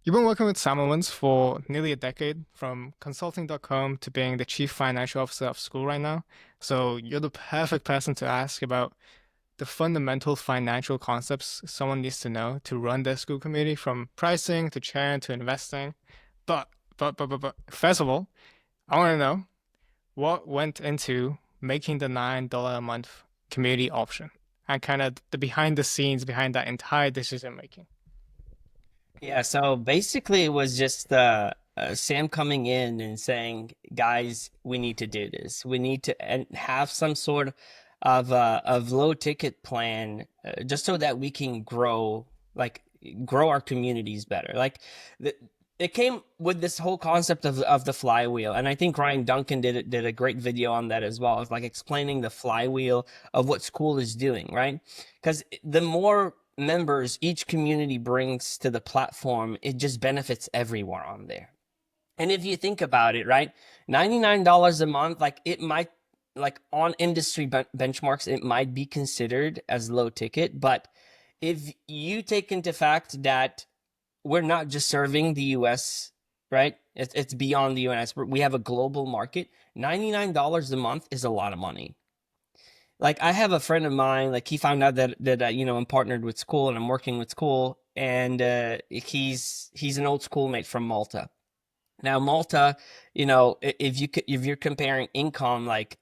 You've been working with Salmons for nearly a decade, from consulting.com to being the chief financial officer of Skool right now. So you're the perfect person to ask about the fundamental financial concepts someone needs to know to run their Skool community, from pricing to churn to investing. But, but, first of all, I want to know what went into making the $9 a month community option and kind of the behind the scenes behind that entire decision making. Yeah, so basically it was just Sam coming in and saying, "Guys, we need to do this. We need to and have some sort of low ticket plan, just so that we can like grow our communities better." The, it came with this whole concept of the flywheel, and I think Ryan Duncan did a great video on that as well. It's like explaining the flywheel of what Skool is doing, right? Because the more members each community brings to the platform, it just benefits everyone on there. And if you think about it, right, $99 a month, like it might, like on industry benchmarks, it might be considered as low ticket. But if you take into fact that we're not just serving the US, right? It's beyond the US. We have a global market. $99 a month is a lot of money. Like I have a friend of mine, like he found out that I'm partnered with Skool and I'm working with Skool, and he's an old schoolmate from Malta. Now Malta, if you're comparing income, like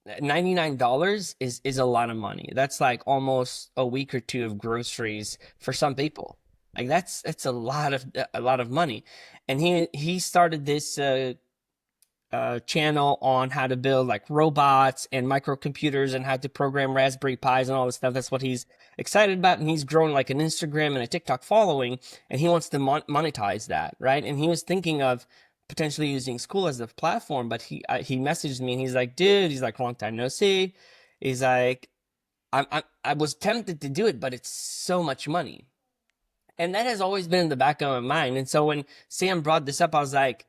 $99 is a lot of money. That's like almost a week or two of groceries for some people. Like that's a lot of money, and he started this channel on how to build like robots and microcomputers and how to program Raspberry Pis and all this stuff. That's what he's excited about, and he's grown like an Instagram and a TikTok following, and he wants to monetize that, right? And he was thinking of potentially using Skool as a platform, but he messaged me and he's like, "Dude," he's like, "Long time no see." He's like, I was tempted to do it, but it's so much money." And that has always been in the back of my mind. And so when Sam brought this up, I was like,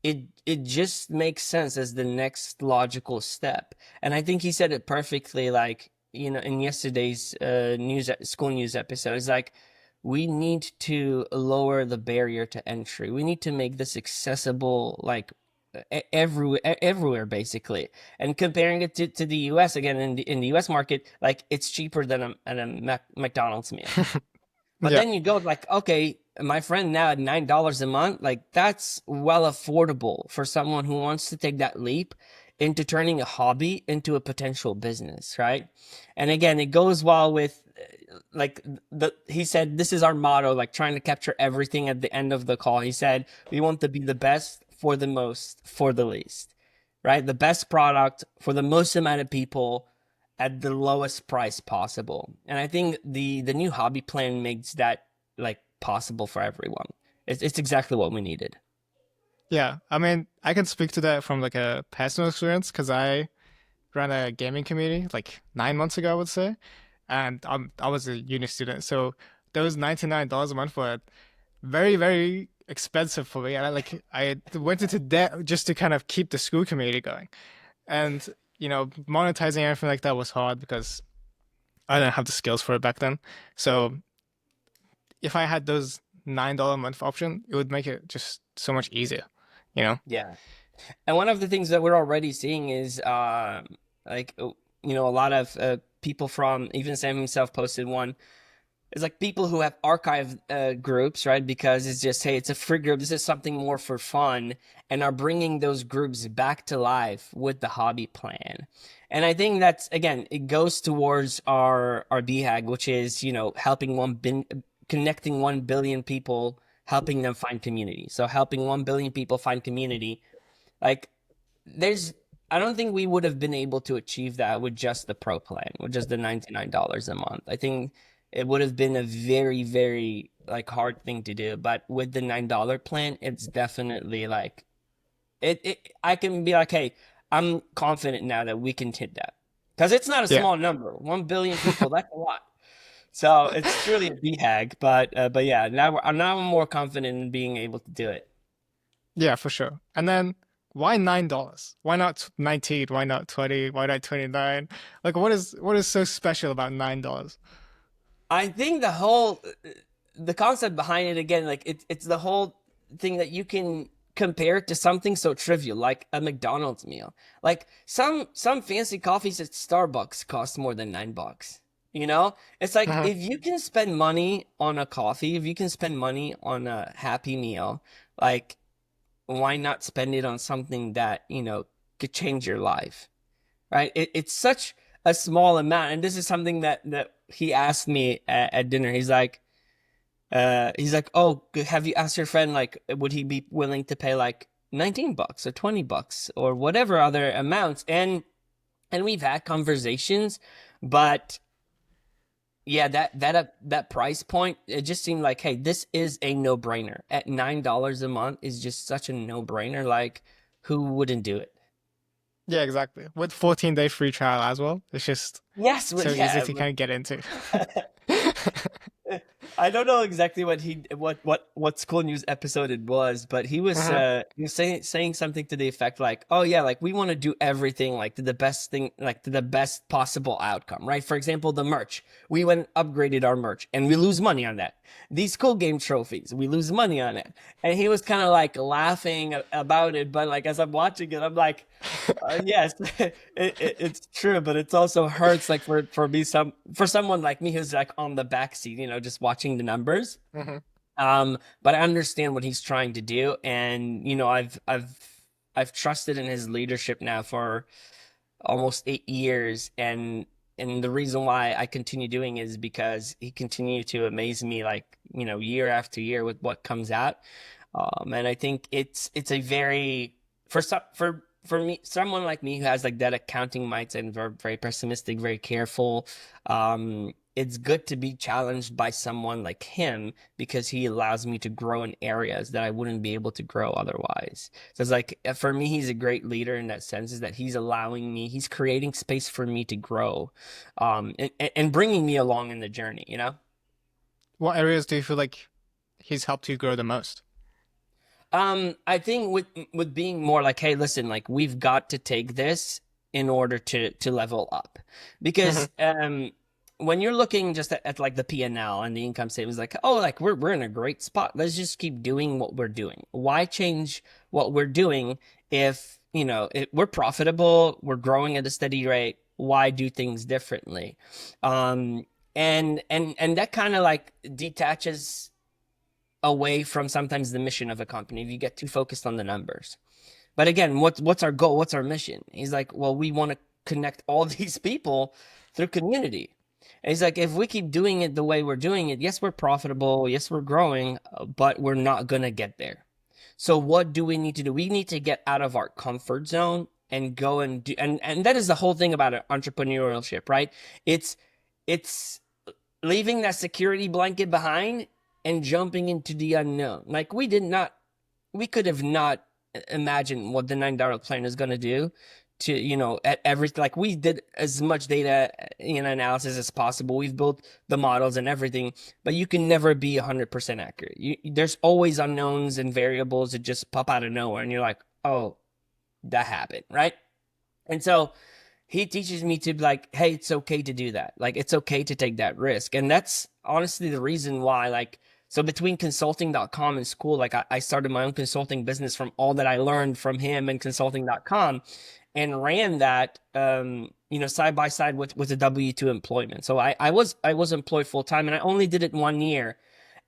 it just makes sense as the next logical step. And I think he said it perfectly, like, in yesterday's Skool news episode. It's like, we need to lower the barrier to entry. We need to make this accessible, like, everywhere basically. And comparing it to the US, again, in the US market, like it's cheaper than a McDonald's meal. But Yeah. then you go like, okay, my friend now at $9 a month, like that's well affordable for someone who wants to take that leap into turning a hobby into a potential business, right? And again, it goes well with like he said this is our motto, like trying to capture everything at the end of the call. He said we want to be the best for the most for the least, right? The best product for the most amount of people at the lowest price possible. And I think the new hobby plan makes that like possible for everyone. It's exactly what we needed. Yeah, I mean, I can speak to that from like a personal experience because I ran a gaming community like 9 months ago, I would say, and I was a uni student, so those $99 a month were very expensive for me, and I went into debt just to kind of keep the Skool community going, and monetizing everything like that was hard because I didn't have the skills for it back then. So if I had those $9 a month option, it would make it just so much easier, you know? Yeah. And one of the things that we're already seeing is like a lot of people from even Sam himself posted one. It's like people who have archive groups, right? Because it's just, hey, it's a free group. This is something more for fun, and are bringing those groups back to life with the hobby plan. And I think that's again, it goes towards our BHAG, which is helping connecting 1 billion people, helping them find community. So helping 1 billion people find community, like there's I don't think we would have been able to achieve that with just the pro plan, with just the $99 a month. I think it would have been a very, very like hard thing to do. But with the $9 plan, it's definitely like I can be like, hey, I'm confident now that we can hit that. Because it's not a Yeah. small number. 1 billion people, that's a lot. So it's truly a BHAG, but yeah, now I'm more confident in being able to do it. Yeah, for sure. And then why $9? Why not 19? Why not 20? Why not 29? Like what is so special about $9? I think the whole the concept behind it again, like it's the whole thing that you can compare it to something so trivial like a McDonald's meal. Like some fancy coffees at Starbucks cost more than $9. You know, it's like Mhm. if you can spend money on a coffee, if you can spend money on a Happy Meal, like why not spend it on something that, could change your life, right? It's such a small amount. And this is something that he asked me at dinner. He's like, oh, have you asked your friend, like, would he be willing to pay like $19 or $20 or whatever other amounts? And we've had conversations, but yeah, that price point, it just seemed like, hey, this is a no-brainer. At $9 a month is just such a no-brainer. Like, who wouldn't do it? Yeah, exactly. With 14-day free trial as well. It's just Yes, so easy yeah. to kind of get into. I don't know exactly what School News episode it was, but Mhm. he was saying something to the effect like, "Oh yeah, like we want to do everything like to the best thing, like to the best possible outcome, right? For example, the merch. We went and upgraded our merch, and we lose money on that. These school game trophies, we lose money on it." And he was kind of like laughing about it, but like as I'm watching it, I'm like, yes, it's true, but it also hurts like for me for someone like me who's like on the back seat, just watching the numbers. Mhm. But I understand what he's trying to do, and I've trusted in his leadership now for almost 8 years, and the reason why I continue doing it is because he continued to amaze me, like year after year with what comes out. And I think it's a very for me, someone like me who has like that accounting mindset and very pessimistic, very careful. It's good to be challenged by someone like him because he allows me to grow in areas that I wouldn't be able to grow otherwise. So it's like for me, he's a great leader in that sense, is that he's creating space for me to grow, and bringing me along in the journey, you know? What areas do you feel like he's helped you grow the most? I think with being more like, hey, listen, like we've got to take this in order to level up, Mhm. because when you're looking just at like the P&L and the income statement, it's like, oh, like we're in a great spot. Let's just keep doing what we're doing. Why change what we're doing if we're profitable, we're growing at a steady rate? Why do things differently? Um, and that kind of like detaches away from sometimes the mission of a company if you get too focused on the numbers. But again, what's our goal? What's our mission? He's like, well, we want to connect all these people through community. And he's like, if we keep doing it the way we're doing it, yes, we're profitable, yes, we're growing, but we're not gonna get there. So what do we need to do? We need to get out of our comfort zone and go and do, and that is the whole thing about entrepreneurship, right? It's leaving that security blanket behind and jumping into the unknown. Like we could have not imagined what the $9 plane is going to do to, at every, like we did as much data, analysis as possible. We've built the models and everything, but you can never be 100% accurate. There's always unknowns and variables that just pop out of nowhere. And you're like, oh, that happened. Right. And so he teaches me to be like, hey, it's okay to do that. Like, it's okay to take that risk. And that's honestly the reason why, like, so between consulting.com and Skool, like, I started my own consulting business from all that I learned from him and consulting.com, and ran that, side by side with a W-2 employment. So I was employed full time, and I only did it 1 year.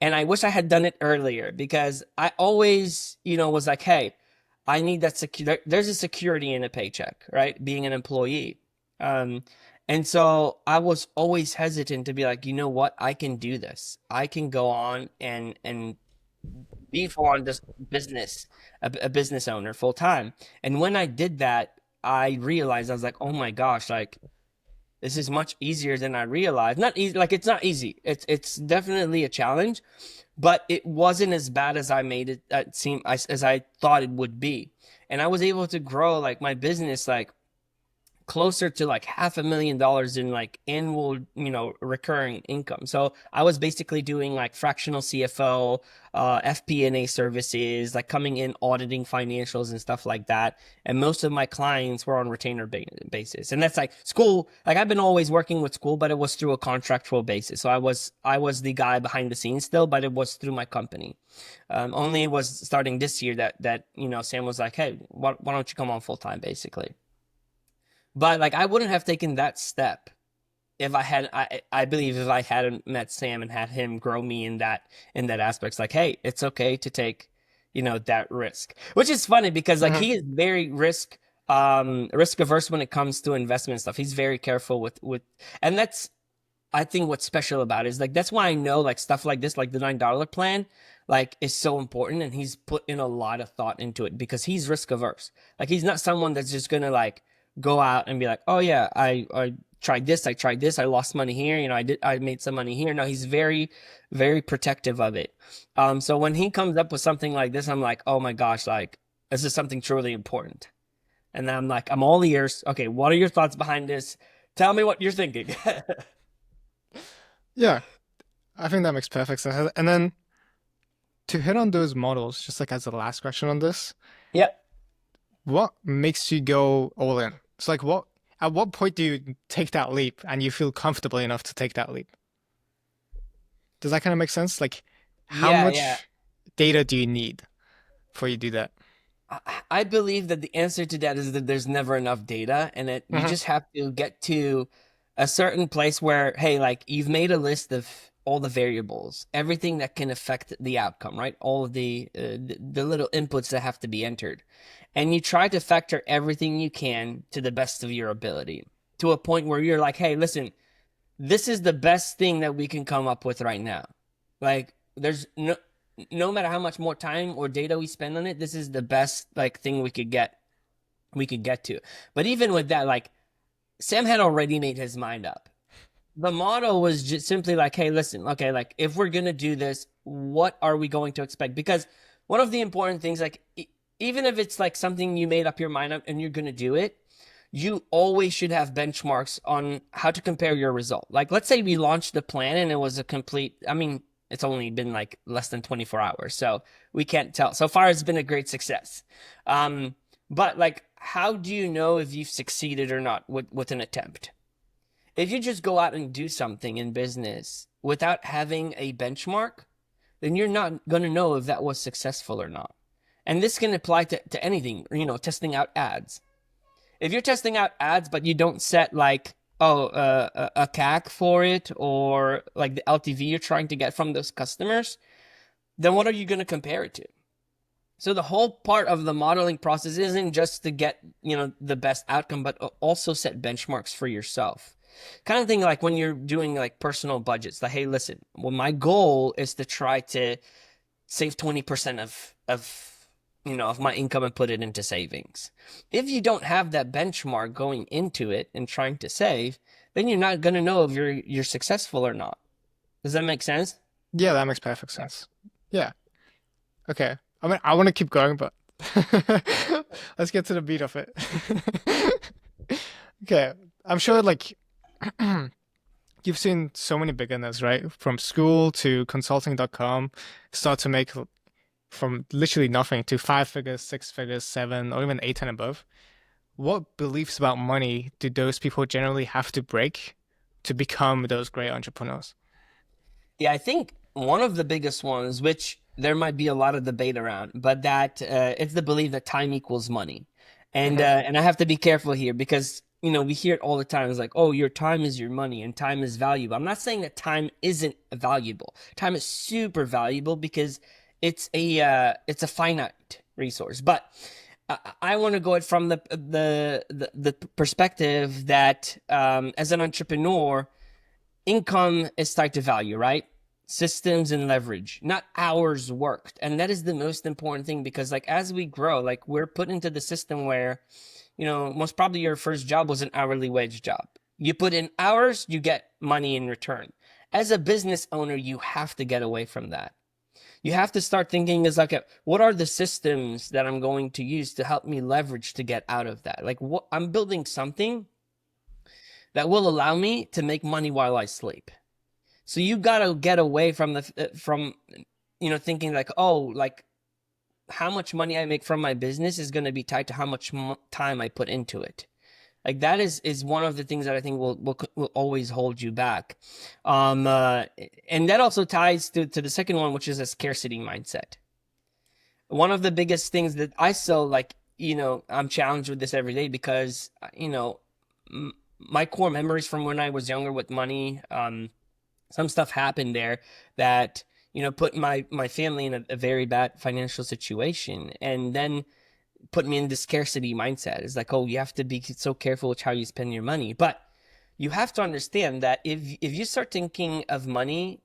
And I wish I had done it earlier because I always, was like, hey, I need that secure. There's a security in a paycheck, right? Being an employee. Um, and so I was always hesitant to be like, you know what? I can do this. I can go on and be full on this business, a business owner full time. And when I did that, I realized I was like, oh my gosh, like this is much easier than I realized. Not easy, like it's not easy. It's definitely a challenge, but it wasn't as bad as I made it seem as I thought it would be. And I was able to grow like my business like closer to like $500,000 in like annual, recurring income. So I was basically doing like fractional CFO, FP&A services, like coming in auditing financials and stuff like that. And most of my clients were on retainer basis. And that's like Skool. Like I've been always working with Skool, but it was through a contractual basis. So I was the guy behind the scenes still, but it was through my company. Only it was starting this year that Sam was like, hey, why don't you come on full time, basically. But like I wouldn't have taken that step if I believe if I hadn't met Sam and had him grow me in that aspect. It's like, hey, it's okay to take, that risk. Which is funny because like Hmm. he is very risk averse when it comes to investment stuff. He's very careful with and that's I think what's special about it is like that's why I know like stuff like this, like the $9 plan, like is so important, and he's put in a lot of thought into it because he's risk averse. Like he's not someone that's just gonna like go out and be like, oh yeah, I tried this, I lost money here, I made some money here. No, he's very, very protective of it. So when he comes up with something like this, I'm like, oh my gosh, like this is something truly important. And then I'm like, I'm all ears. Okay, what are your thoughts behind this? Tell me what you're thinking. Yeah, I think that makes perfect sense. And then to hit on those models, just like as the last question on this, Yep. what makes you go all in? It's like at what point do you take that leap and you feel comfortable enough to take that leap? Does that kind of make sense? Like, how Yeah, yeah. much data do you need before you do that? I believe that the answer to that is that there's never enough data, and that you Hmm. just have to get to a certain place where, hey, like you've made a list of all the variables, everything that can affect the outcome, right? All of the little inputs that have to be entered, and you try to factor everything you can to the best of your ability, to a point where you're like, hey, listen, this is the best thing that we can come up with right now. Like there's no matter how much more time or data we spend on it, this is the best like thing we could get to. But even with that, like Sam had already made his mind up. The model was just simply like, hey, listen, okay, like if we're gonna do this, what are we going to expect? Because one of the important things, like even if it's like something you made up your mind up and you're gonna do it, you always should have benchmarks on how to compare your result. Like, let's say we launched the plan and it was a complete, I mean, it's only been like less than 24 hours. So we can't tell. So far, it's been a great success. But like, how do you know if you've succeeded or not with an attempt? If you just go out and do something in business without having a benchmark, then you're not going to know if that was successful or not. And this can apply to anything, testing out ads. If you're testing out ads, but you don't set like, a CAC for it, or like the LTV you're trying to get from those customers, then what are you going to compare it to? So the whole part of the modeling process isn't just to get, the best outcome, but also set benchmarks for yourself. Kind of thing like when you're doing like personal budgets, like, hey, listen, well, my goal is to try to save 20% of my income and put it into savings. If you don't have that benchmark going into it and trying to save, then you're not going to know if you're successful or not. Does that make sense? Yeah, that makes perfect sense. Yeah. Okay. I mean, I want to keep going, but let's get to the beat of it. Okay. I'm sure, like, you've seen so many beginners, right? From Skool to consulting.com, start to make from literally nothing to five figures, six figures, seven, or even eight and above. What beliefs about money do those people generally have to break to become those great entrepreneurs? Yeah, I think one of the biggest ones, which there might be a lot of debate around, but that it's the belief that time equals money, and Hmm. and I have to be careful here because we hear it all the time. It's like, oh, your time is your money, and time is valuable. I'm not saying that time isn't valuable. Time is super valuable because it's a finite resource, but I want to go it from the perspective that as an entrepreneur, income is tied to value, right? Systems and leverage, not hours worked. And that is the most important thing because like as we grow, like we're put into the system where, most probably your first job was an hourly wage job. You put in hours, you get money in return. As a business owner, you have to get away from that. You have to start thinking is like, what are the systems that I'm going to use to help me leverage to get out of that? Like what I'm building something that will allow me to make money while I sleep. So you got to get away from thinking like, oh, like how much money I make from my business is going to be tied to how much time I put into it. Like that is one of the things that I think will always hold you back. And that also ties to the second one, which is a scarcity mindset. One of the biggest things that I still like, I'm challenged with this every day because, my core memories from when I was younger with money, some stuff happened there that, put my family in a very bad financial situation. And then put me in the scarcity mindset. It's like, oh, you have to be so careful with how you spend your money. But you have to understand that if you start thinking of money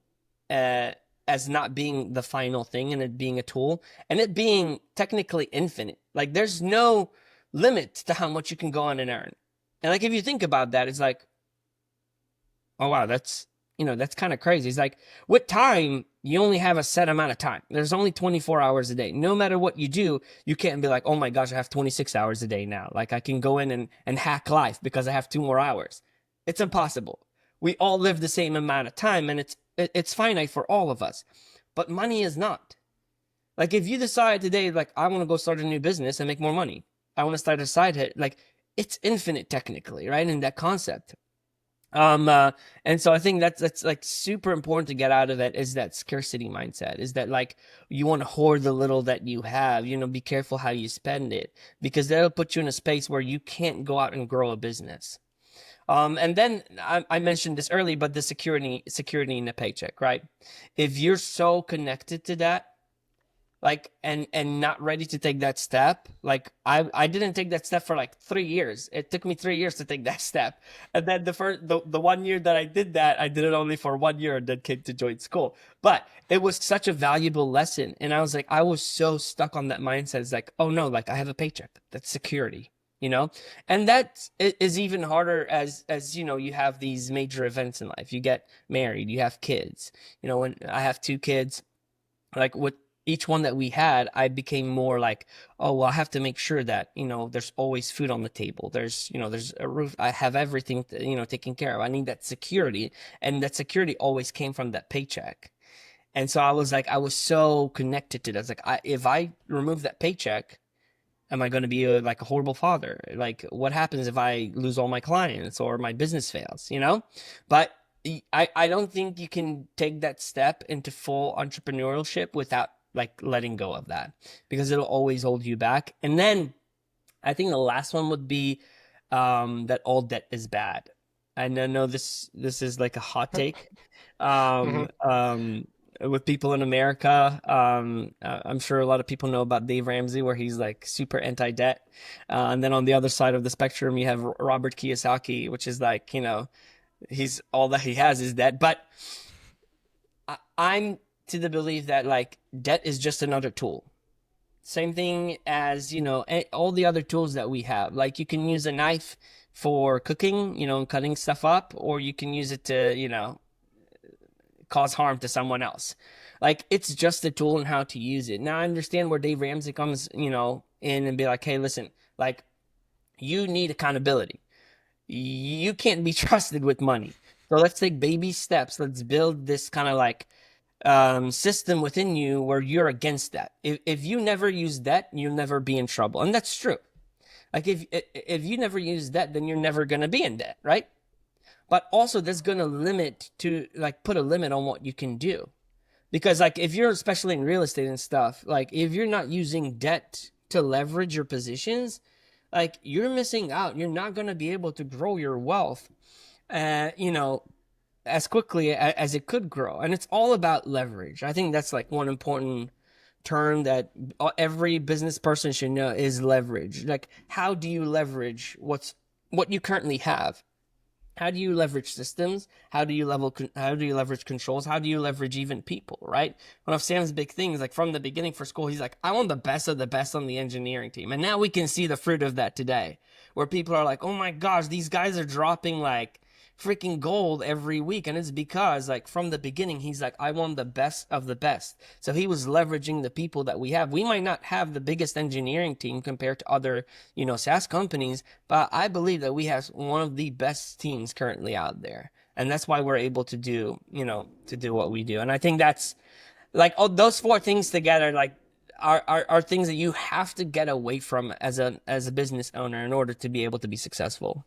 uh, as not being the final thing and it being a tool and it being technically infinite, like there's no limit to how much you can go on and earn. And like if you think about that, it's like, oh wow, that's kind of crazy. It's like with time, you only have a set amount of time. There's only 24 hours a day. No matter what you do, you can't be like, oh my gosh, I have 26 hours a day now. Like I can go in and hack life because I have 2 more hours. It's impossible. We all live the same amount of time and it's finite for all of us. But money is not. Like if you decide today, like I want to go start a new business and make more money. I want to start a side hit, like it's infinite technically, right? In that concept. And so I think that's like super important to get out of it is that scarcity mindset, is that like you want to hoard the little that you have, be careful how you spend it because that'll put you in a space where you can't go out and grow a business. And then I mentioned this early, but the security in the paycheck, right? If you're so connected to that, like and not ready to take that step, like I didn't take that step for like 3 years. It took me 3 years to take that step, and then the 1 year that I did that, I did it only for 1 year and then came to join Skool. But it was such a valuable lesson, and I was like, I was so stuck on that mindset. It's like, oh no, like I have a paycheck, that's security, and that is even harder as you have these major events in life. You get married, you have kids. When I have two kids, like with each one that we had, I became more like, oh, well, I have to make sure that, there's always food on the table. There's a roof. I have everything, taken care of. I need that security. And that security always came from that paycheck. And so I was like, I was so connected to that. It's like, if I remove that paycheck, am I going to be like a horrible father? Like, what happens if I lose all my clients or my business fails? But I don't think you can take that step into full entrepreneurship without like letting go of that because it'll always hold you back. And then I think the last one would be that all debt is bad. And I know this is like a hot take Hmm. with people in America. I'm sure a lot of people know about Dave Ramsey, where he's like super anti-debt. And then on the other side of the spectrum, you have Robert Kiyosaki, which is like, he's all that he has is debt. But I'm to the belief that like debt is just another tool. Same thing as, all the other tools that we have. Like you can use a knife for cooking, cutting stuff up, or you can use it to, cause harm to someone else. Like it's just a tool and how to use it. Now I understand where Dave Ramsey comes, in and be like, hey, listen, like you need accountability. You can't be trusted with money. So let's take baby steps. Let's build this kind of like system within you where you're against that. If you never use that, you'll never be in trouble. And that's true. Like if you never use that, then you're never going to be in debt, right? But also that's going to put a limit on what you can do. Because like if you're especially in real estate and stuff, like if you're not using debt to leverage your positions, like you're missing out. You're not going to be able to grow your wealth, uh, you know, as quickly as it could grow. And it's all about leverage. I think that's like one important term that every business person should know is leverage. Like how do you leverage what you currently have? How do you leverage systems? How do you leverage controls? How do you leverage even people, right? One of Sam's big things, like from the beginning for Skool, he's like, I want the best of the best on the engineering team. And now we can see the fruit of that today, where people are like, oh my gosh, these guys are dropping like freaking gold every week. And it's because, like, from the beginning, he's like, I want the best of the best. So he was leveraging the people that we have. We might not have the biggest engineering team compared to other, SaaS companies, but I believe that we have one of the best teams currently out there. And that's why we're able to do, to do what we do. And I think that's like, oh, those four things together, like, are things that you have to get away from as a business owner in order to be able to be successful.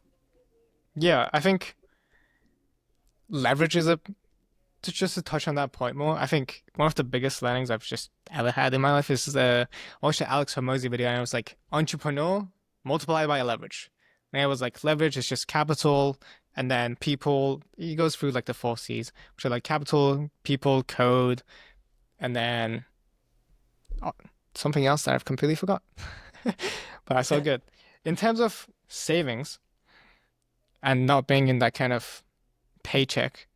Yeah, I think leverage is a just to touch on that point more. I think one of the biggest learnings I've just ever had in my life is I watched the Alex Hormozy video and it was like entrepreneur multiplied by leverage. And it was like leverage is just capital and then people. He goes through like the four C's, which are like capital, people, code, and then oh, something else that I've completely forgot. But that's all good. In terms of savings and not being in that kind of paycheck,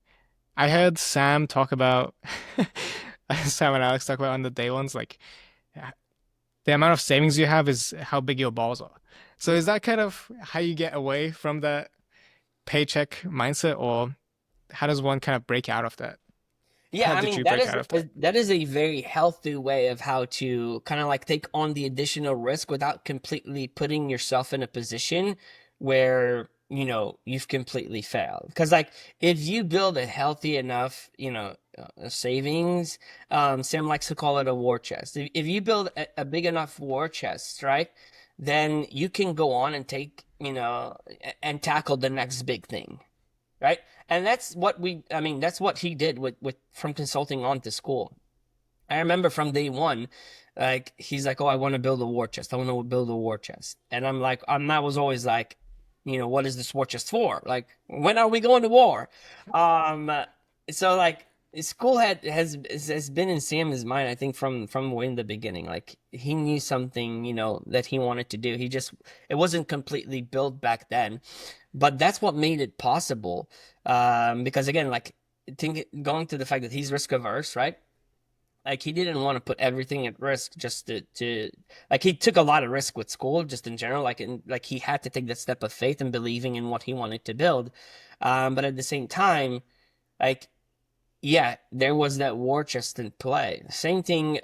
I heard Sam talk about Sam and Alex talk about on the day ones, like the amount of savings you have is how big your balls are. So is that kind of how you get away from that paycheck mindset, or how does one kind of break out of that? Yeah, How I did mean you break out of that? that is a very healthy way of how to kind of like take on the additional risk without completely putting yourself in a position where, you've completely failed. Because like if you build a healthy enough, savings, Sam likes to call it a war chest. If you build a big enough war chest, right, then you can go on and take, and tackle the next big thing, right? And I mean, that's what he did with from consulting on to Skool. I remember from day one, like he's like, "Oh, I want to build a war chest. I want to build a war chest." And I'm like, I was always like, what is this war chest for? Like, when are we going to war? Um, so like, Skool has been in Sam's mind, I think, from way in the beginning. Like he knew something, that he wanted to do. It wasn't completely built back then, but that's what made it possible. Because again, like going to the fact that he's risk averse, right? Like he didn't want to put everything at risk just to like he took a lot of risk with Skool just in general, like he had to take that step of faith and believing in what he wanted to build. But at the same time, like yeah, there was that war chest in play. Same thing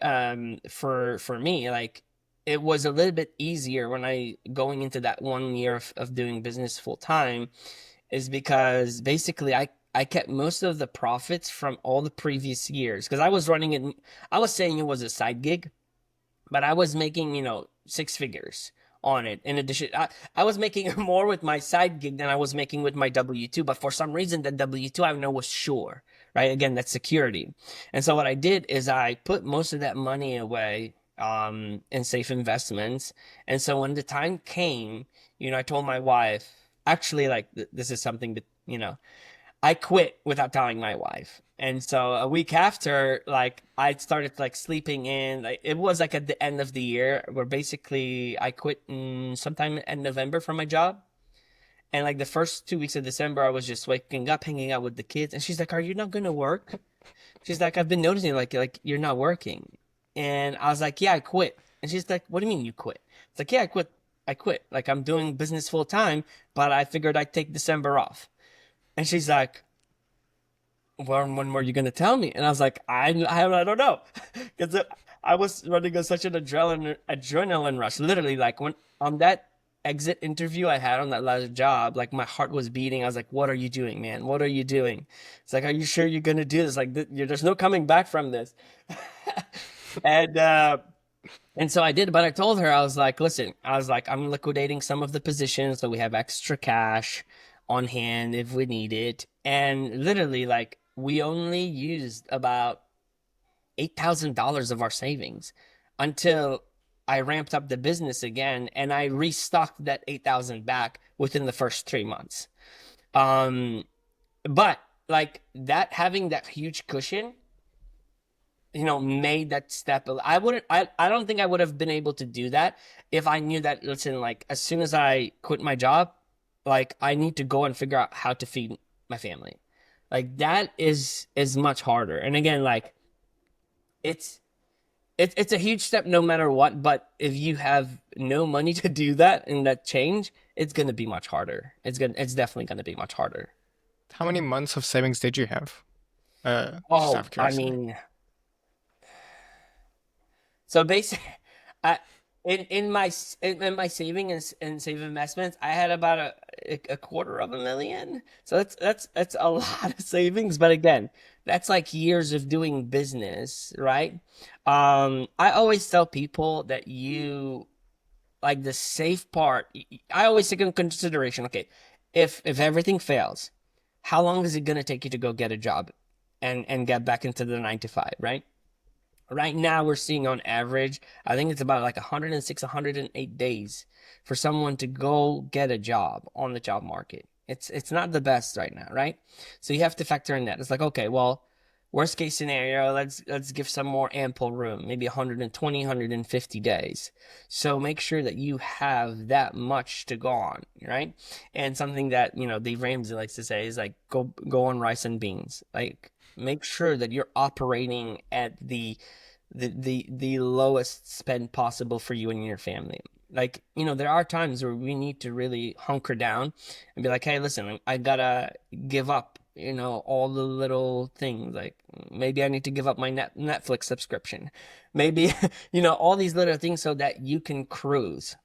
for me. Like it was a little bit easier when I going into that 1 year of doing business full time, is because basically I kept most of the profits from all the previous years because I was running it. I was saying it was a side gig, but I was making, 6 figures on it. In addition, I was making more with my side gig than I was making with my W-2. But for some reason, the W-2 I know was sure, right? Again, that's security. And so what I did is I put most of that money away in safe investments. And so when the time came, I told my wife, actually, like this is something that, I quit without telling my wife. And so a week after, like I started like sleeping in. Like it was like at the end of the year where basically I quit sometime in November from my job. And like the first 2 weeks of December, I was just waking up, hanging out with the kids. And she's like, "Are you not gonna work?" She's like, "I've been noticing like you're not working." And I was like, "Yeah, I quit." And she's like, "What do you mean you quit?" It's like, "Yeah, I quit. I quit. Like I'm doing business full time, but I figured I'd take December off." And she's like, when were you gonna tell me? And I was like, I don't know, because I was running on such an adrenaline rush. Literally, like when on that exit interview I had on that last job, like my heart was beating. I was like, "What are you doing, man? What are you doing?" It's like, "Are you sure you're gonna do this? Like, there's no coming back from this." and and so I did, but I told her, I was like, "Listen, I was like, I'm liquidating some of the positions so we have extra cash on hand if we need it." And literally, like, we only used about $8,000 of our savings until I ramped up the business again and I restocked that 8,000 back within the first 3 months. Um, but like that, having that huge cushion, made that step. I don't think I would have been able to do that if I knew that, listen, like as soon as I quit my job, like I need to go and figure out how to feed my family. Like that is much harder. And again, like it's it's a huge step no matter what, but if you have no money to do that and that change, it's gonna be much harder. It's definitely gonna be much harder. how many months of savings did you have? Just out Oh, of I curiosity. mean, so basically, I in my saving and save investments, I had about a quarter of a million. So that's a lot of savings. But again, that's like years of doing business, right? I always tell people that you like the safe part. I always take into consideration, okay, if everything fails, how long is it gonna take you to go get a job and get back into the 9 to 5, right? Right now, we're seeing on average, I think it's about like 106, 108 days for someone to go get a job on the job market. It's not the best right now, right? So you have to factor in that. It's like, okay, well, worst case scenario, let's give some more ample room, maybe 120, 150 days. So make sure that you have that much to go on, right? And something that, Dave Ramsey likes to say is like go on rice and beans. Like make sure that you're operating at the lowest spend possible for you and your family. Like, there are times where we need to really hunker down and be like, hey, listen, I gotta give up, all the little things. Like maybe I need to give up my Netflix subscription. Maybe, all these little things so that you can cruise.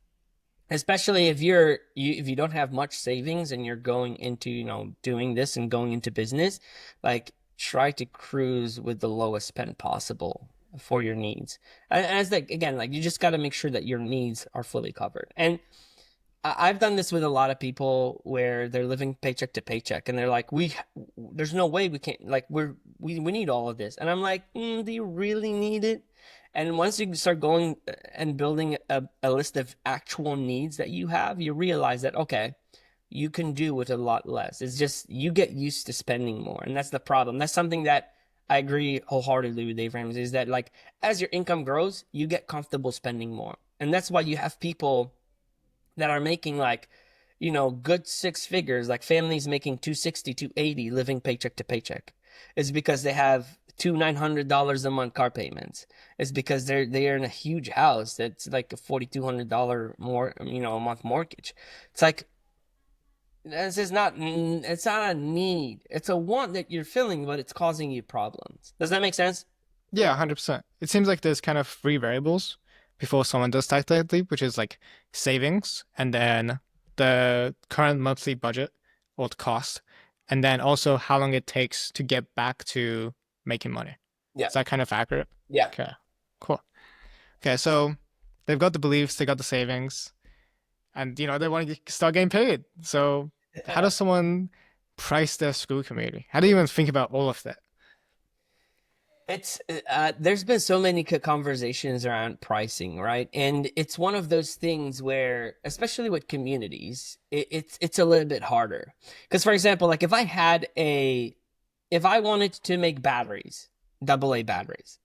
Especially if you don't have much savings and you're going into, doing this and going into business, like try to cruise with the lowest spend possible for your needs. And as like again, like you just got to make sure that your needs are fully covered. And I've done this with a lot of people where they're living paycheck to paycheck and they're like, there's no way we can't, like, we need all of this. And I'm like, do you really need it? And once you start going and building a list of actual needs that you have, you realize that, okay, you can do with a lot less. It's just you get used to spending more. And that's the problem. That's something that I agree wholeheartedly with Dave Ramsey is that, like, as your income grows, you get comfortable spending more. And that's why you have people that are making like good six figures, like families making 260, 280, living paycheck to paycheck. It's because they have two $900 a month car payments. It's because they're in a huge house that's like a $4,200 more a month mortgage. It's like this is not it's not a need, it's a want that you're filling, but it's causing you problems. Does that make sense? Yeah, 100%. It seems like there's kind of three variables before someone does start that leap, which is like savings and then the current monthly budget or the cost, and then also how long it takes to get back to making money. Yeah. Is that kind of accurate? Yeah. Okay, cool. Okay, so they've got the beliefs, they got the savings, and they want to start getting paid. So how does someone price their Skool community? How do you even think about all of that? It's there's been so many conversations around pricing, right? And it's one of those things where, especially with communities, it's a little bit harder. Because, for example, like if I wanted to make batteries, AA batteries,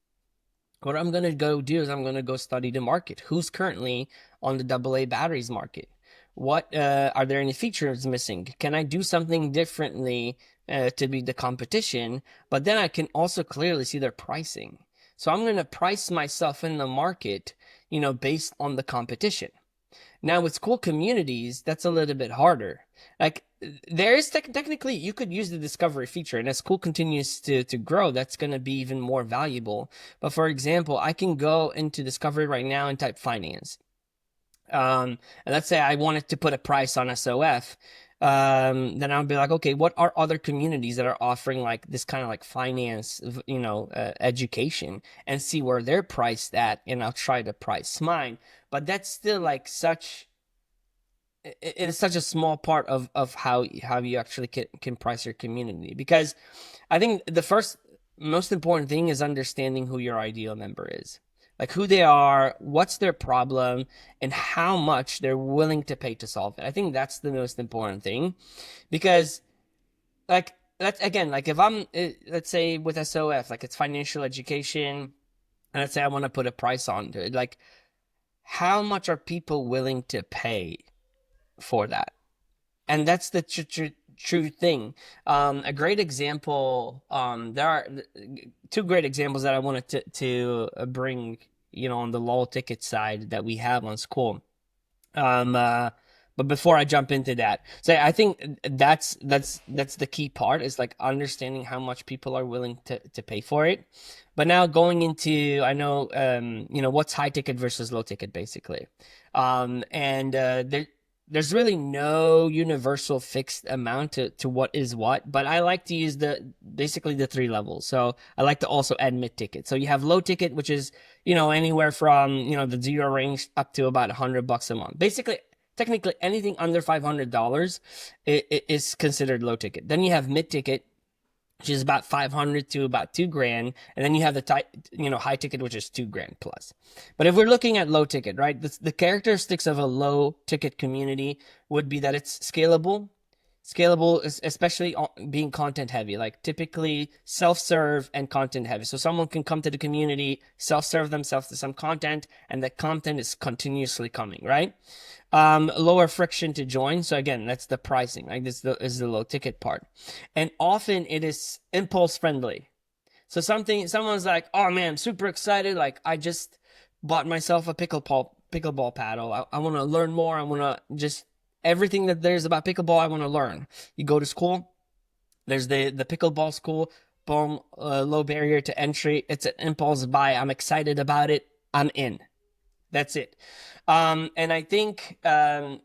what I'm gonna go do is I'm gonna go study the market. Who's currently on the AA batteries market? What are there any features missing? Can I do something differently to beat the competition? But then I can also clearly see their pricing. So I'm gonna price myself in the market, based on the competition. Now with Skool communities, that's a little bit harder. Like there is technically you could use the discovery feature, and as Skool continues to grow, that's going to be even more valuable. But for example, I can go into discovery right now and type finance. And let's say I wanted to put a price on SOF. Then I'll be like, okay, what are other communities that are offering like this kind of like finance, education, and see where they're priced at, and I'll try to price mine. But that's still like it is such a small part of how you actually can price your community, because I think the first most important thing is understanding who your ideal member is, like who they are, what's their problem, and how much they're willing to pay to solve it. I think that's the most important thing, because like that's again, like if I'm let's say with SOF, like it's financial education, and let's say I want to put a price on it, like how much are people willing to pay for that? And that's the true thing. A great example. There are two great examples that I wanted to bring. On the low ticket side that we have on Skool. Um, uh, But before I jump into that, so I think that's the key part, is like understanding how much people are willing to pay for it. But now going into, I know, what's high ticket versus low ticket, basically. And there's really no universal fixed amount to what is what, but I like to use basically the three levels. So I like to also add mid ticket. So you have low ticket, which is, anywhere from, the zero range up to about $100 a month. Basically, technically anything under $500 is considered low ticket. Then you have mid ticket, which is about 500 to about 2 grand, and then you have the high ticket, which is 2 grand plus. But if we're looking at low ticket, right, the characteristics of a low ticket community would be that it's scalable, especially being content heavy, like typically self-serve and content heavy. So someone can come to the community, self-serve themselves to some content, and the content is continuously coming, right? Lower friction to join. So again, that's the pricing, right? This is the low ticket part. And often it is impulse friendly. So someone's like, oh man, I'm super excited. Like I just bought myself a pickleball paddle. I want to learn more. I want to just everything that there's about pickleball, I want to learn. You go to school, there's the pickleball school, boom, low barrier to entry. It's an impulse buy. I'm excited about it. I'm in. That's it. And I think, and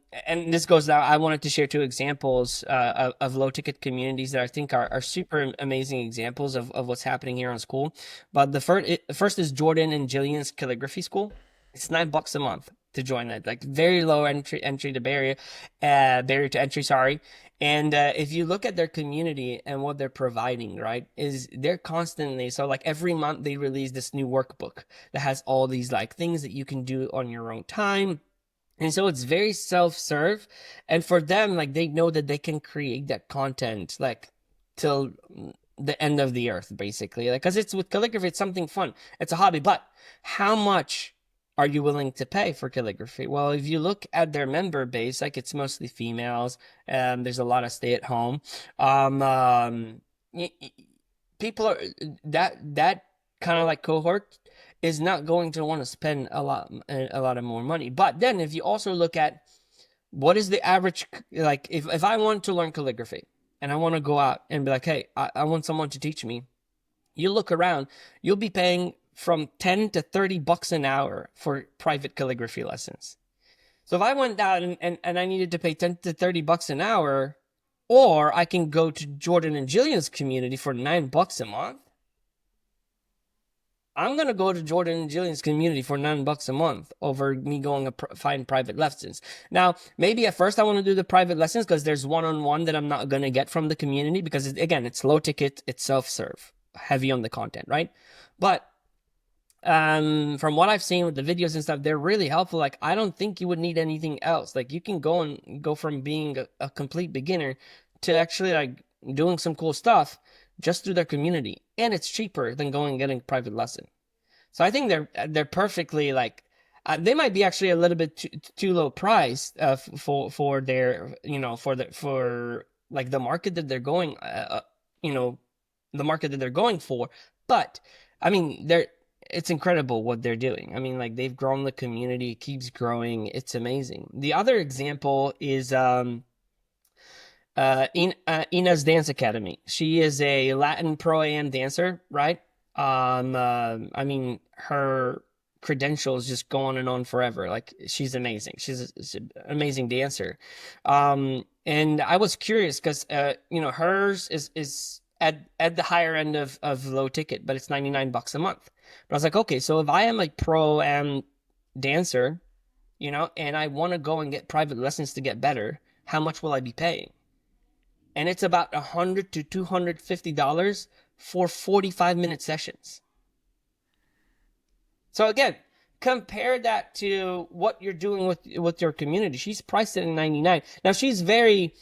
this goes down, I wanted to share two examples of low ticket communities that I think are super amazing examples of what's happening here on Skool. But the first is Jordan and Jillian's calligraphy school. It's $9 a month to join that, like very low entry to barrier to entry, sorry. And if you look at their community and what they're providing, right, is they're constantly, so like every month they release this new workbook that has all these like things that you can do on your own time. And so it's very self-serve. And for them, like they know that they can create that content like till the end of the earth, basically. Like, because it's with calligraphy, it's something fun. It's a hobby. But how much are you willing to pay for calligraphy? Well, if you look at their member base, like it's mostly females, and there's a lot of stay at home. People are that kind of like cohort is not going to want to spend a lot of more money. But then if you also look at what is the average, like if I want to learn calligraphy and I want to go out and be like, hey, I want someone to teach me. You look around, you'll be paying from 10 to 30 bucks an hour for private calligraphy lessons. So if I went down and I needed to pay 10 to 30 bucks an hour, or I can go to Jordan and Jillian's community for $9 a month, I'm going to go to Jordan and Jillian's community for $9 a month over me going to find private lessons. Now, maybe at first I want to do the private lessons because there's one-on-one that I'm not going to get from the community because, again, it's low ticket, it's self-serve, heavy on the content, right? But from what I've seen with the videos and stuff, they're really helpful. Like, I don't think you would need anything else. Like, you can go from being a complete beginner to actually like doing some cool stuff just through their community, and it's cheaper than going and getting a private lesson. So I think they're perfectly like they might be actually a little bit too low priced for their for like the market that they're going the market that they're going for. But I mean it's incredible what they're doing. I mean, like they've grown the community, it keeps growing. It's amazing. The other example is Ina's Dance Academy. She is a Latin Pro-Am dancer, right? I mean, her credentials just go on and on forever. Like, she's amazing. She's an amazing dancer. And I was curious because, hers is at the higher end of low ticket, but it's $99 a month. But I was like, okay, so if I am a pro-am dancer, and I want to go and get private lessons to get better, how much will I be paying? And it's about $100 to $250 for 45-minute sessions. So again, compare that to what you're doing with your community. She's priced at $99. Now she's very,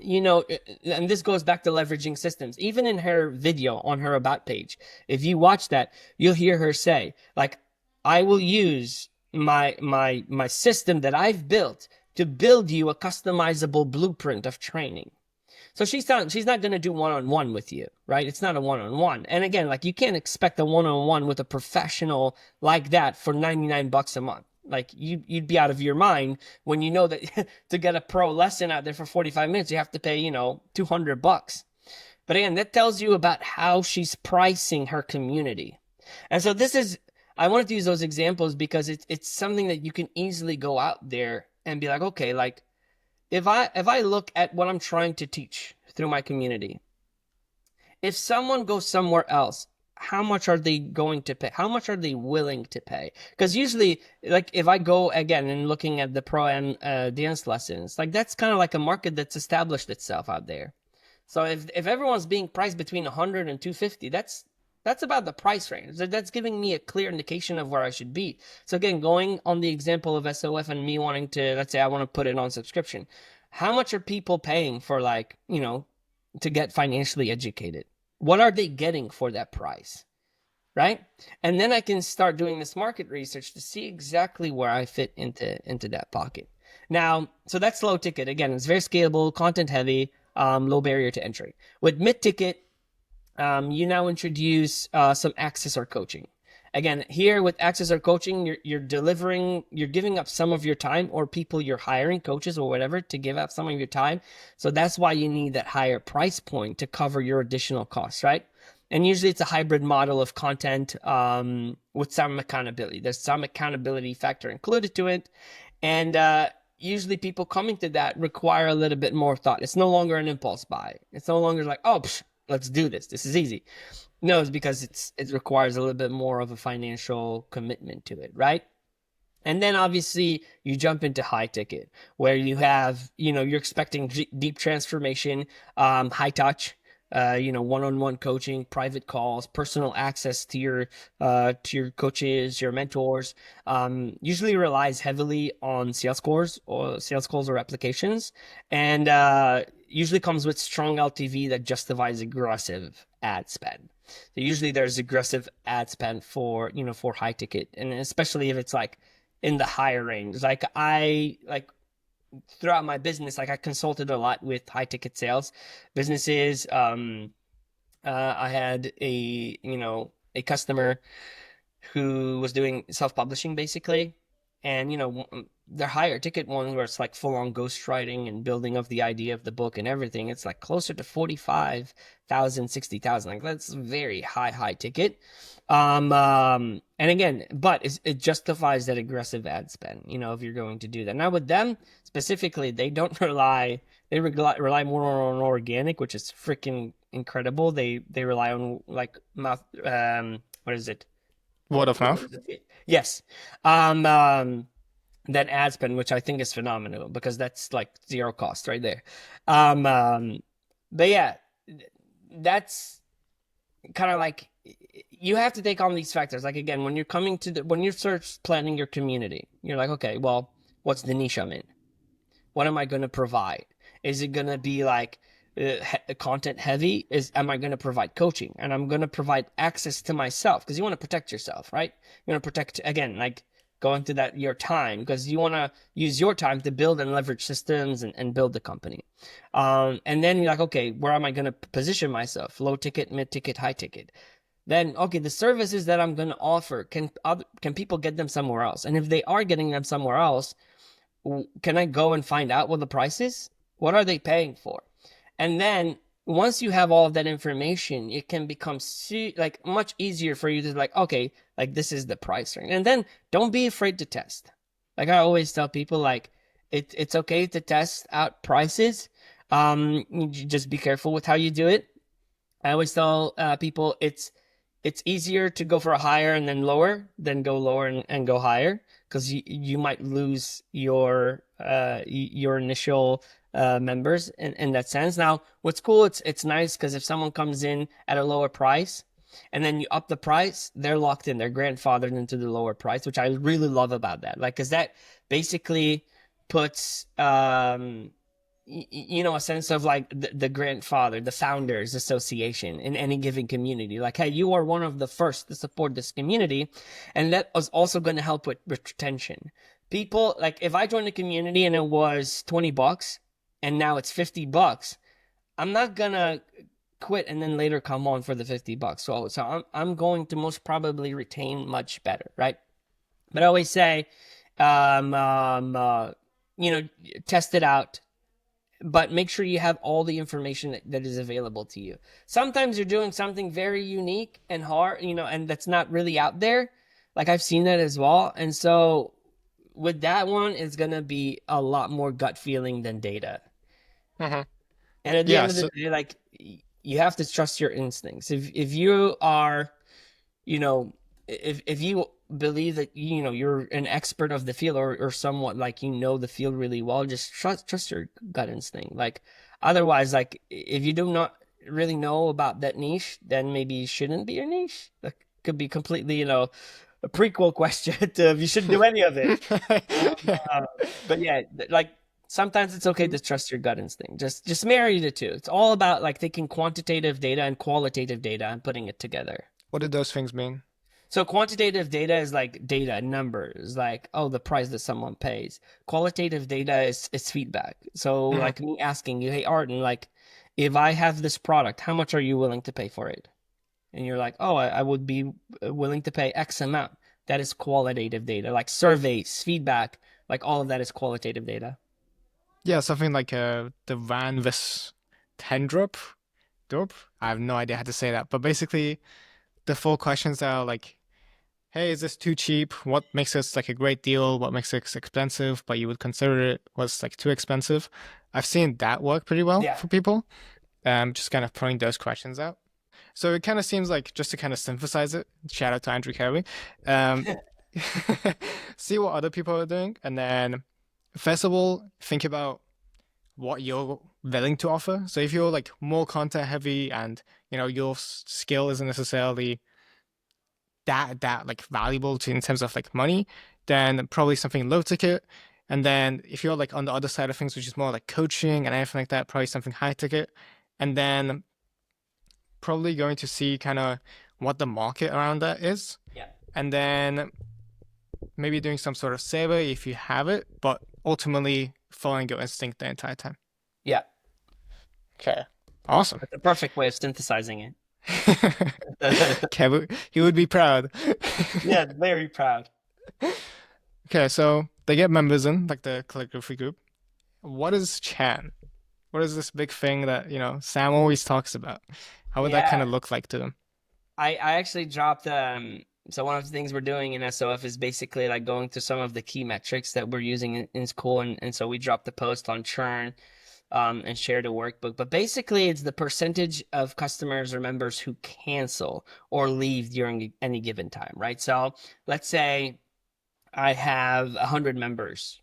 and this goes back to leveraging systems. Even in her video on her about page, if you watch that, you'll hear her say, like, I will use my system that I've built to build you a customizable blueprint of training. So she's not going to do one-on-one with you, right? It's not a one-on-one. And again, like you can't expect a one-on-one with a professional like that for $99 a month. Like you'd be out of your mind when you know that to get a pro lesson out there for 45 minutes, you have to pay, 200 bucks. But again, that tells you about how she's pricing her community. And so I wanted to use those examples because it's something that you can easily go out there and be like, okay, like if I look at what I'm trying to teach through my community, if someone goes somewhere else, how much are they going to pay? How much are they willing to pay? Because usually, like if I go again and looking at the pro and dance lessons, like that's kind of like a market that's established itself out there. So if everyone's being priced between 100 and 250, that's about the price range. That's giving me a clear indication of where I should be. So again, going on the example of SOF and me wanting to, let's say I want to put it on subscription. How much are people paying for like, to get financially educated? What are they getting for that price? Right? And then I can start doing this market research to see exactly where I fit into that pocket. Now, so that's low ticket. Again, it's very scalable, content heavy, low barrier to entry. With mid ticket, you now introduce some access or coaching. Again, here with access or coaching, you're giving up some of your time, or people you're hiring, coaches or whatever, to give up some of your time. So that's why you need that higher price point to cover your additional costs, right? And usually it's a hybrid model of content with some accountability. There's some accountability factor included to it. And usually people coming to that require a little bit more thought. It's no longer an impulse buy. It's no longer like, oh, let's do this. This is easy. No, it's because it requires a little bit more of a financial commitment to it, right? And then obviously you jump into high ticket where you have, you're expecting deep transformation, high touch, one-on-one coaching, private calls, personal access to your coaches, your mentors. Usually relies heavily on sales calls or applications, and usually comes with strong LTV that justifies aggressive ad spend. So usually there's aggressive ad spend for high ticket, and especially if it's like in the higher range. Like throughout my business, like I consulted a lot with high ticket sales businesses. I had a customer who was doing self-publishing basically, and their higher ticket one where it's like full-on ghostwriting and building of the idea of the book and everything, it's like closer to 45,000, 60,000. Like that's very high ticket. And again, but it justifies that aggressive ad spend, if you're going to do that. Now with them specifically, they don't rely more on organic, which is freaking incredible. They rely on like mouth, what is it? Word of mouth. Yes. That ad spend, which I think is phenomenal because that's like zero cost right there. But yeah, that's kind of like you have to take on these factors. Like again, when you're search planning your community, you're like, okay, well, what's the niche I'm in? What am I going to provide? Is it going to be like content heavy? Am I going to provide coaching? And I'm going to provide access to myself, because you want to protect yourself, right? You want to protect, again, like going to that your time, because you want to use your time to build and leverage systems and build the company. And then you're like, okay, where am I going to position myself? Low ticket, mid ticket, high ticket. Then, okay, the services that I'm going to offer, can people get them somewhere else? And if they are getting them somewhere else, can I go and find out what the price is? What are they paying for? And then once you have all of that information, it can become like much easier for you to like, okay, like this is the price range. And then don't be afraid to test. Like I always tell people, like it's okay to test out prices. You just be careful with how you do it. I always tell people it's easier to go for a higher and then lower than go lower and go higher, because you might lose your initial members in that sense. Now, what's cool, it's nice because if someone comes in at a lower price and then you up the price, they're locked in, they're grandfathered into the lower price, which I really love about that. Like, because that basically puts a sense of like the grandfather, the founders association in any given community. Like, hey, you are one of the first to support this community, and that was also going to help with retention. People, like if I joined a community and it was $20 and now it's $50, I'm not gonna quit and then later come on for the $50. So I'm going to most probably retain much better, right? But I always say, Um, um, uh, you know, test it out, but make sure you have all the information that is available to you. Sometimes you're doing something very unique and hard, and that's not really out there. Like I've seen that as well. And so with that one, it's going to be a lot more gut feeling than data. Hmm. And at the Yeah. end of the So day, like you have to trust your instincts. If you are, you know, if you believe that you're an expert of the field, or somewhat like the field really well, just trust your gut instinct. Like otherwise, like if you do not really know about that niche, then maybe you shouldn't be your niche. That could be completely, a prequel question to if you shouldn't do any of it. Uh, but yeah, like sometimes it's okay to trust your gut instinct. Just marry the two. It's all about like taking quantitative data and qualitative data and putting it together. what did those things mean? So quantitative data is like data, numbers, like oh the price that someone pays. Qualitative data is feedback. So Hmm. like me asking you, hey Arden, like if I have this product, how much are you willing to pay for it? And you're like, oh, I would be willing to pay X amount. That is qualitative data, like surveys, feedback, like all of that is qualitative data. Yeah, something like the Van Vis Tendrup. Dorp. I have no idea how to say that, but basically the full questions are like, hey, is this too cheap? What makes this like a great deal? What makes it expensive, but you would consider it was like too expensive? I've seen that work pretty well Yeah. for people. Just kind of throwing those questions out. So it kind of seems like, just to kind of synthesize it, shout out to Andrew Carey, um, see what other people are doing, and then first of all, think about what you're willing to offer. So if you're like more content heavy and your skill isn't necessarily that like valuable to in terms of like money, then probably something low ticket. And then if you're like on the other side of things, which is more like coaching and everything like that, probably something high ticket. And then probably going to see kind of what the market around that is. Yeah. And then maybe doing some sort of survey if you have it, but ultimately following your instinct the entire time. Yeah. Okay. Awesome. That's a perfect way of synthesizing it. Kevin, he would be proud. Yeah, very proud. Okay, so they get members in, like the calligraphy group. What is Chan? What is this big thing that, Sam always talks about? How would that kind Yeah. of look like to them? I actually dropped so one of the things we're doing in SOF is basically like going through some of the key metrics that we're using in Skool, and so we dropped the post on churn and shared a workbook. But basically it's the percentage of customers or members who cancel or leave during any given time, right? So let's say I have 100 members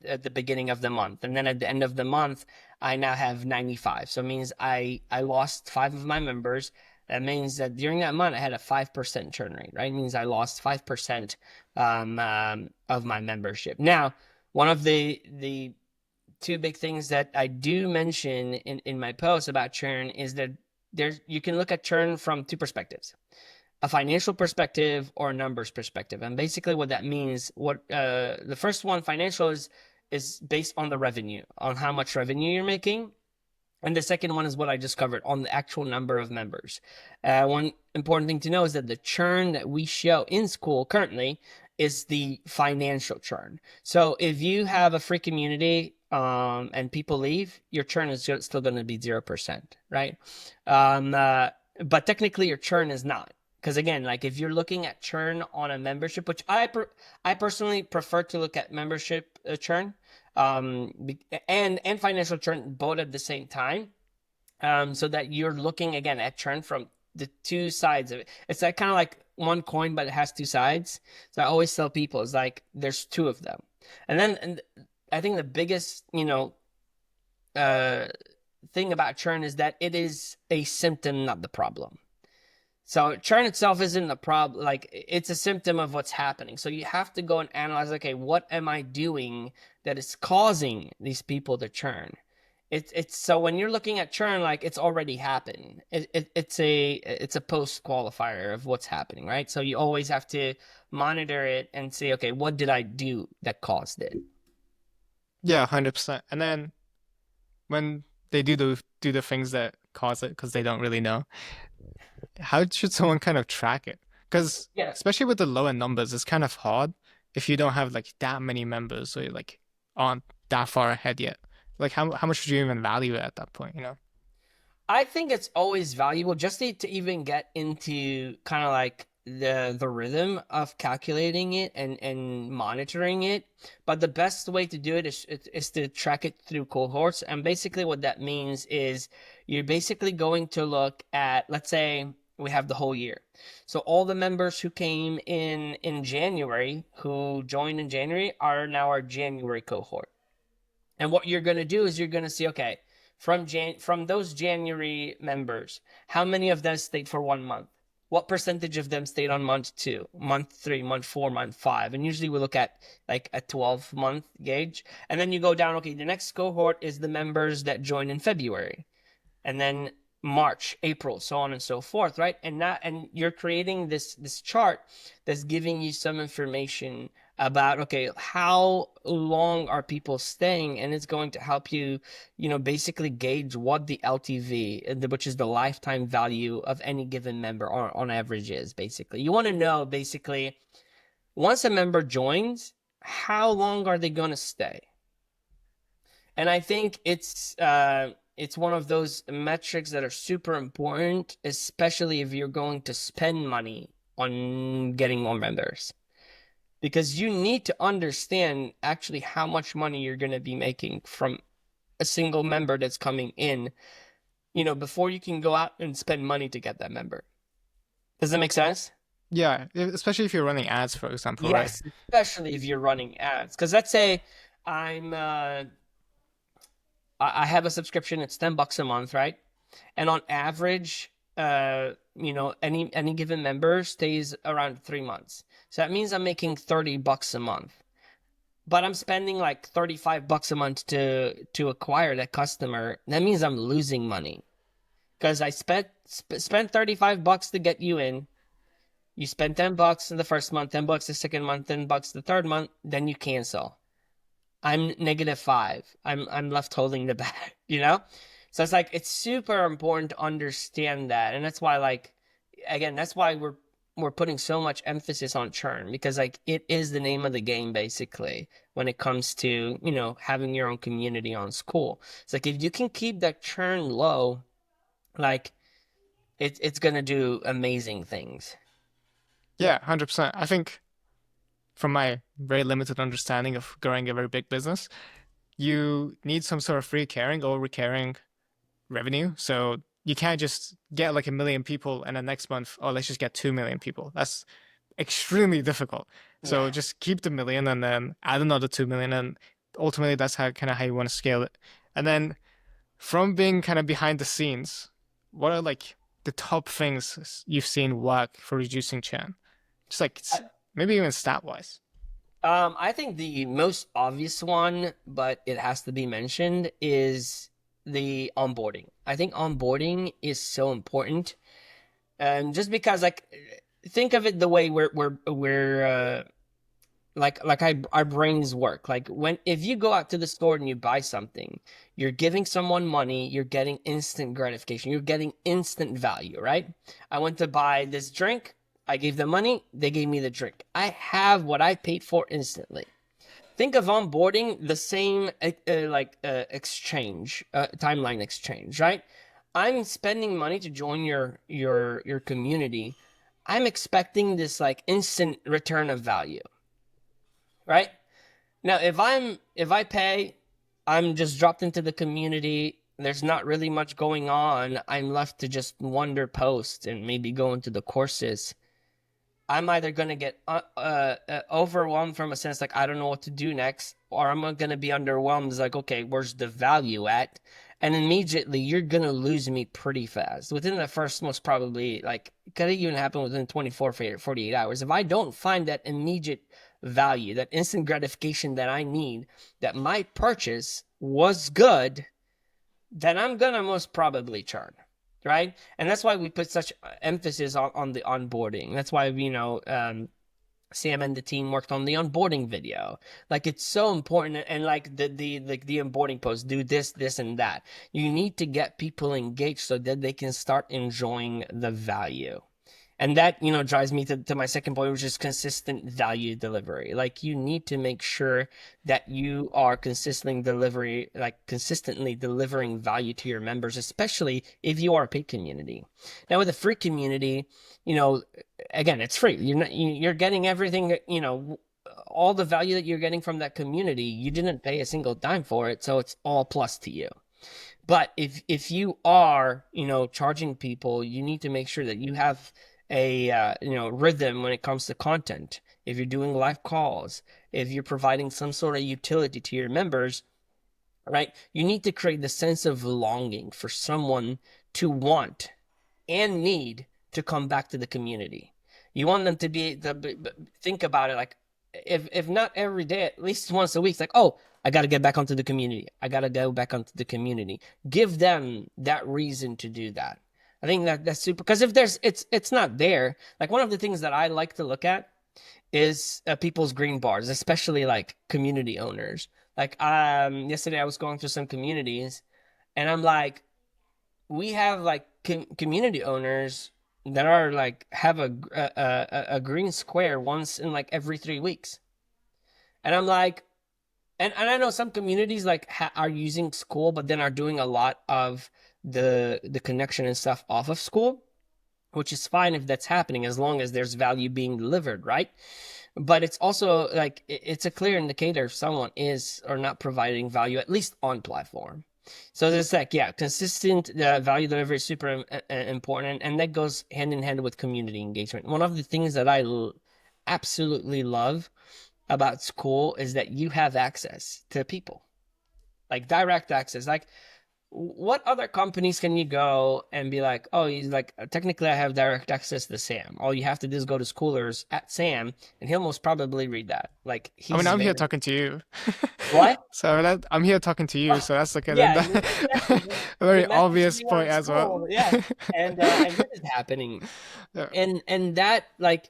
at the beginning of the month, and then at the end of the month I now have 95. So it means I lost 5 of my members. That means that during that month I had a 5% churn rate, right? It means I lost 5% of my membership. Now, one of the two big things that I do mention in my post about churn is that you can look at churn from two perspectives: a financial perspective or a numbers perspective. And basically what that means, what the first one, financial, is based on the revenue, on how much revenue you're making. And the second one is what I just covered, on the actual number of members. One important thing to know is that the churn that we show in Skool currently is the financial churn. So if you have a free community and people leave, your churn is still going to be 0%, right? But technically your churn is not. Because again, like if you're looking at churn on a membership, which I personally prefer to look at membership churn, um, and financial churn both at the same time, so that you're looking again at churn from the two sides of it. It's like kind of like one coin, but it has two sides. So I always tell people it's like there's two of them, and I think the biggest uh, thing about churn is that it is a symptom, not the problem. So churn itself isn't the problem, like it's a symptom of what's happening. So you have to go and analyze, okay, what am I doing that is causing these people to churn? It's so when you're looking at churn, like it's already happened. It's a post qualifier of what's happening, right? So you always have to monitor it and say, okay, what did I do that caused it? Yeah, 100%. And then when they do the things that cause it because they don't really know, how should someone kind of track it? Because Yeah. especially with the lower numbers, it's kind of hard. if you don't have like that many members or you like aren't that far ahead yet? Like how much do you even value it at that point, you know? I think it's always valuable just to even get into kind of like the rhythm of calculating it and monitoring it. But the best way to do it is to track it through cohorts. And basically what that means is you're basically going to look at, let's say we have the whole year. So all the members who came in January, who joined in January, are now our January cohort. And what you're going to do is you're going to see, okay, from those January members, how many of them stayed for 1 month? What percentage of them stayed on month 2, month 3, month 4, month 5? And usually we look at like a 12-month gauge. And then you go down, okay, the next cohort is the members that joined in February. And then March, April, so on and so forth, right? And you're creating this chart that's giving you some information about, okay, how long are people staying, and it's going to help you, basically gauge what the LTV, which is the lifetime value of any given member on average is. Basically, you want to know basically once a member joins, how long are they going to stay? And I think it's one of those metrics that are super important, especially if you're going to spend money on getting more members. Because you need to understand actually how much money you're going to be making from a single member that's coming in, before you can go out and spend money to get that member. Does that make sense? Yeah, especially if you're running ads, for example, right? Yes, especially if you're running ads. Because let's say I'm I have a subscription. It's $10 a month, right? And on average, any given member stays around 3 months. So that means I'm making $30 a month, but I'm spending like $35 a month to acquire that customer. That means I'm losing money because I spent $35 to get you in. You spend $10 in the first month, $10 the second month, $10 the third month, then you cancel. I'm -5. I'm left holding the bag, So it's like it's super important to understand that. And that's why, like, again, that's why we're putting so much emphasis on churn, because like it is the name of the game basically when it comes to, having your own community on Skool. It's like if you can keep that churn low, like it's gonna do amazing things. Yeah, 100%. I think from my very limited understanding of growing a very big business, you need some sort of recurring or recurring revenue. So you can't just get like 1 million people and then next month, oh, let's just get 2 million people. That's extremely difficult. So Yeah. just keep the million and then add another 2 million, and ultimately that's how kind of how you want to scale it. And then from being kind of behind the scenes, what are like the top things you've seen work for reducing churn? Just like maybe even stat wise. I think the most obvious one, but it has to be mentioned, is the onboarding. I think onboarding is so important, and just because, like, think of it the way we're like our brains work. Like if you go out to the store and you buy something, you're giving someone money, you're getting instant gratification, you're getting instant value, right? I went to buy this drink. I gave them money, they gave me the drink. I have what I paid for instantly. Think of onboarding the same exchange, timeline exchange, right? I'm spending money to join your community. I'm expecting this like instant return of value, right? Now, if I pay, I'm just dropped into the community. There's not really much going on. I'm left to just wonder posts and maybe go into the courses. I'm either going to get overwhelmed from a sense like I don't know what to do next, or I'm going to be underwhelmed. It's like, okay, where's the value at? And immediately you're going to lose me pretty fast. Within the first, most probably, like, could even happen within 24, 48 hours. If I don't find that immediate value, that instant gratification that I need, that my purchase was good, then I'm going to most probably churn. Right. And that's why we put such emphasis on the onboarding. That's why, Sam and the team worked on the onboarding video. Like it's so important. And like the onboarding post, do this, and that. You need to get people engaged so that they can start enjoying the value. And that, drives me to my second point, which is consistent value delivery. Like you need to make sure that you are consistently delivering value to your members, especially if you are a paid community. Now with a free community, again, it's free. You're getting everything, all the value that you're getting from that community. You didn't pay a single dime for it, so it's all plus to you. But if you are, charging people, you need to make sure that you have a rhythm when it comes to content. If you're doing live calls, if you're providing some sort of utility to your members, right? You need to create the sense of longing for someone to want and need to come back to the community. You want them to think about it like if not every day, at least once a week. It's like, oh, I got to get back onto the community. I got to go back onto the community. Give them that reason to do that. I think that's super because if it's not there. Like one of the things that I like to look at is people's green bars, especially like community owners. Like yesterday I was going through some communities, and I'm like, we have like community owners that are like have a green square once in like every 3 weeks, and I'm like, and I know some communities like are using Skool, but then are doing a lot of the connection and stuff off of Skool, which is fine if that's happening as long as there's value being delivered, right? But it's also like it's a clear indicator if someone is or not providing value, at least on platform. So there's like, yeah, consistent value delivery is super important, and that goes hand in hand with community engagement. One of the things that I absolutely love about Skool is that you have access to people, like direct access. Like what other companies can you go and be like, oh, he's like, technically I have direct access to Sam. All you have to do is go to Schoolers at Sam, and he'll most probably read that. Like I mean, he's I'm here very talking to you. what? So I'm here talking to you, Oh, so that's like yeah, a exactly. very You messaged obvious me point on as well. Skool, yeah, and this is happening, Yeah. and that like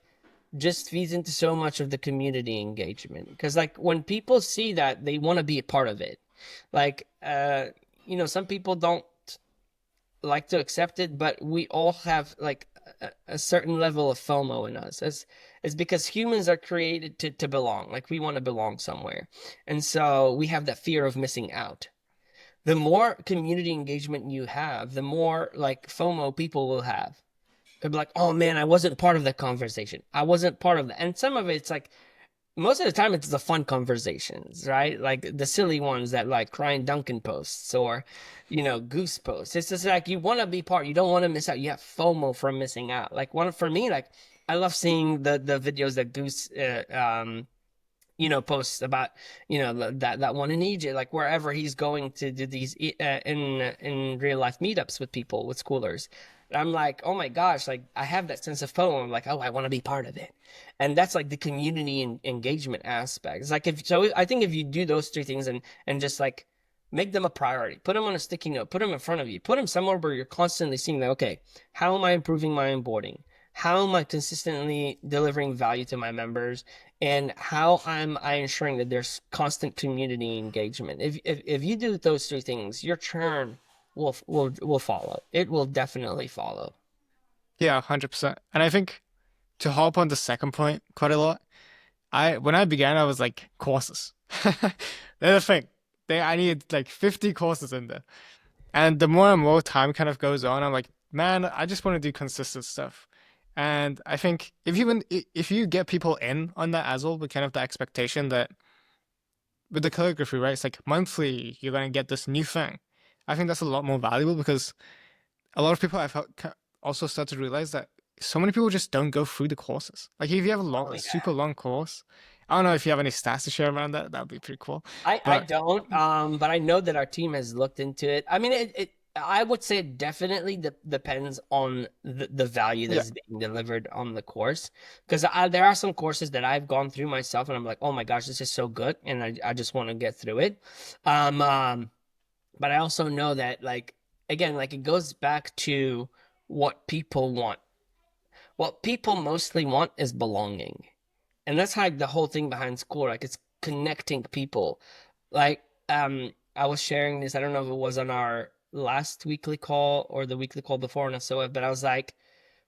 just feeds into so much of the community engagement because like when people see that they want to be a part of it, like some people don't like to accept it, but we all have like a certain level of FOMO in us. It's because humans are created to belong. Like we want to belong somewhere. And so we have that fear of missing out. The more community engagement you have, the more like FOMO people will have. They'll be like, oh man, I wasn't part of that conversation. I wasn't part of that. And some of it's like most of the time it's the fun conversations, right? Like the silly ones that like crying Duncan posts or, Goose posts. It's just like you want to be part. You don't want to miss out. You have FOMO from missing out. Like one for me, like I love seeing the videos that Goose posts about that one in Egypt, like wherever he's going to do these in real life meetups with people with schoolers. I'm like, oh my gosh, like I have that sense of FOMO. I'm like, oh, I want to be part of it, and that's like the community engagement aspect. It's like I think if you do those three things and just like make them a priority, put them on a sticky note, put them in front of you, put them somewhere where you're constantly seeing that. Okay, how am I improving my onboarding? How am I consistently delivering value to my members? And how am I ensuring that there's constant community engagement? If you do those three things, your churn will follow. It will definitely follow. Yeah, 100%. And I think to hop on the second point quite a lot, when I began, I was like courses. That's the thing. I need like 50 courses in there. And the more and more time kind of goes on, I'm like, man, I just want to do consistent stuff. And I think if you get people in on that as well, with kind of the expectation that with the calligraphy, right, it's like monthly you're gonna get this new thing. I think that's a lot more valuable because a lot of people I've also started to realize that so many people just don't go through the courses. Like if you have Oh a yeah. super long course, I don't know if you have any stats to share around that. That would be pretty cool. I But don't, but I know that our team has looked into it. I mean, I would say it definitely depends on the value yeah, that's being delivered on the course. Because there are some courses that I've gone through myself, and I'm like, oh my gosh, this is so good, and I just want to get through it. Um, um, but I also know that, like, again, like it goes back to what people want. What people mostly want is belonging. And that's like the whole thing behind Skool. Like it's connecting people. Like I was sharing this, I don't know if it was on our last weekly call or the weekly call before and so, but I was like,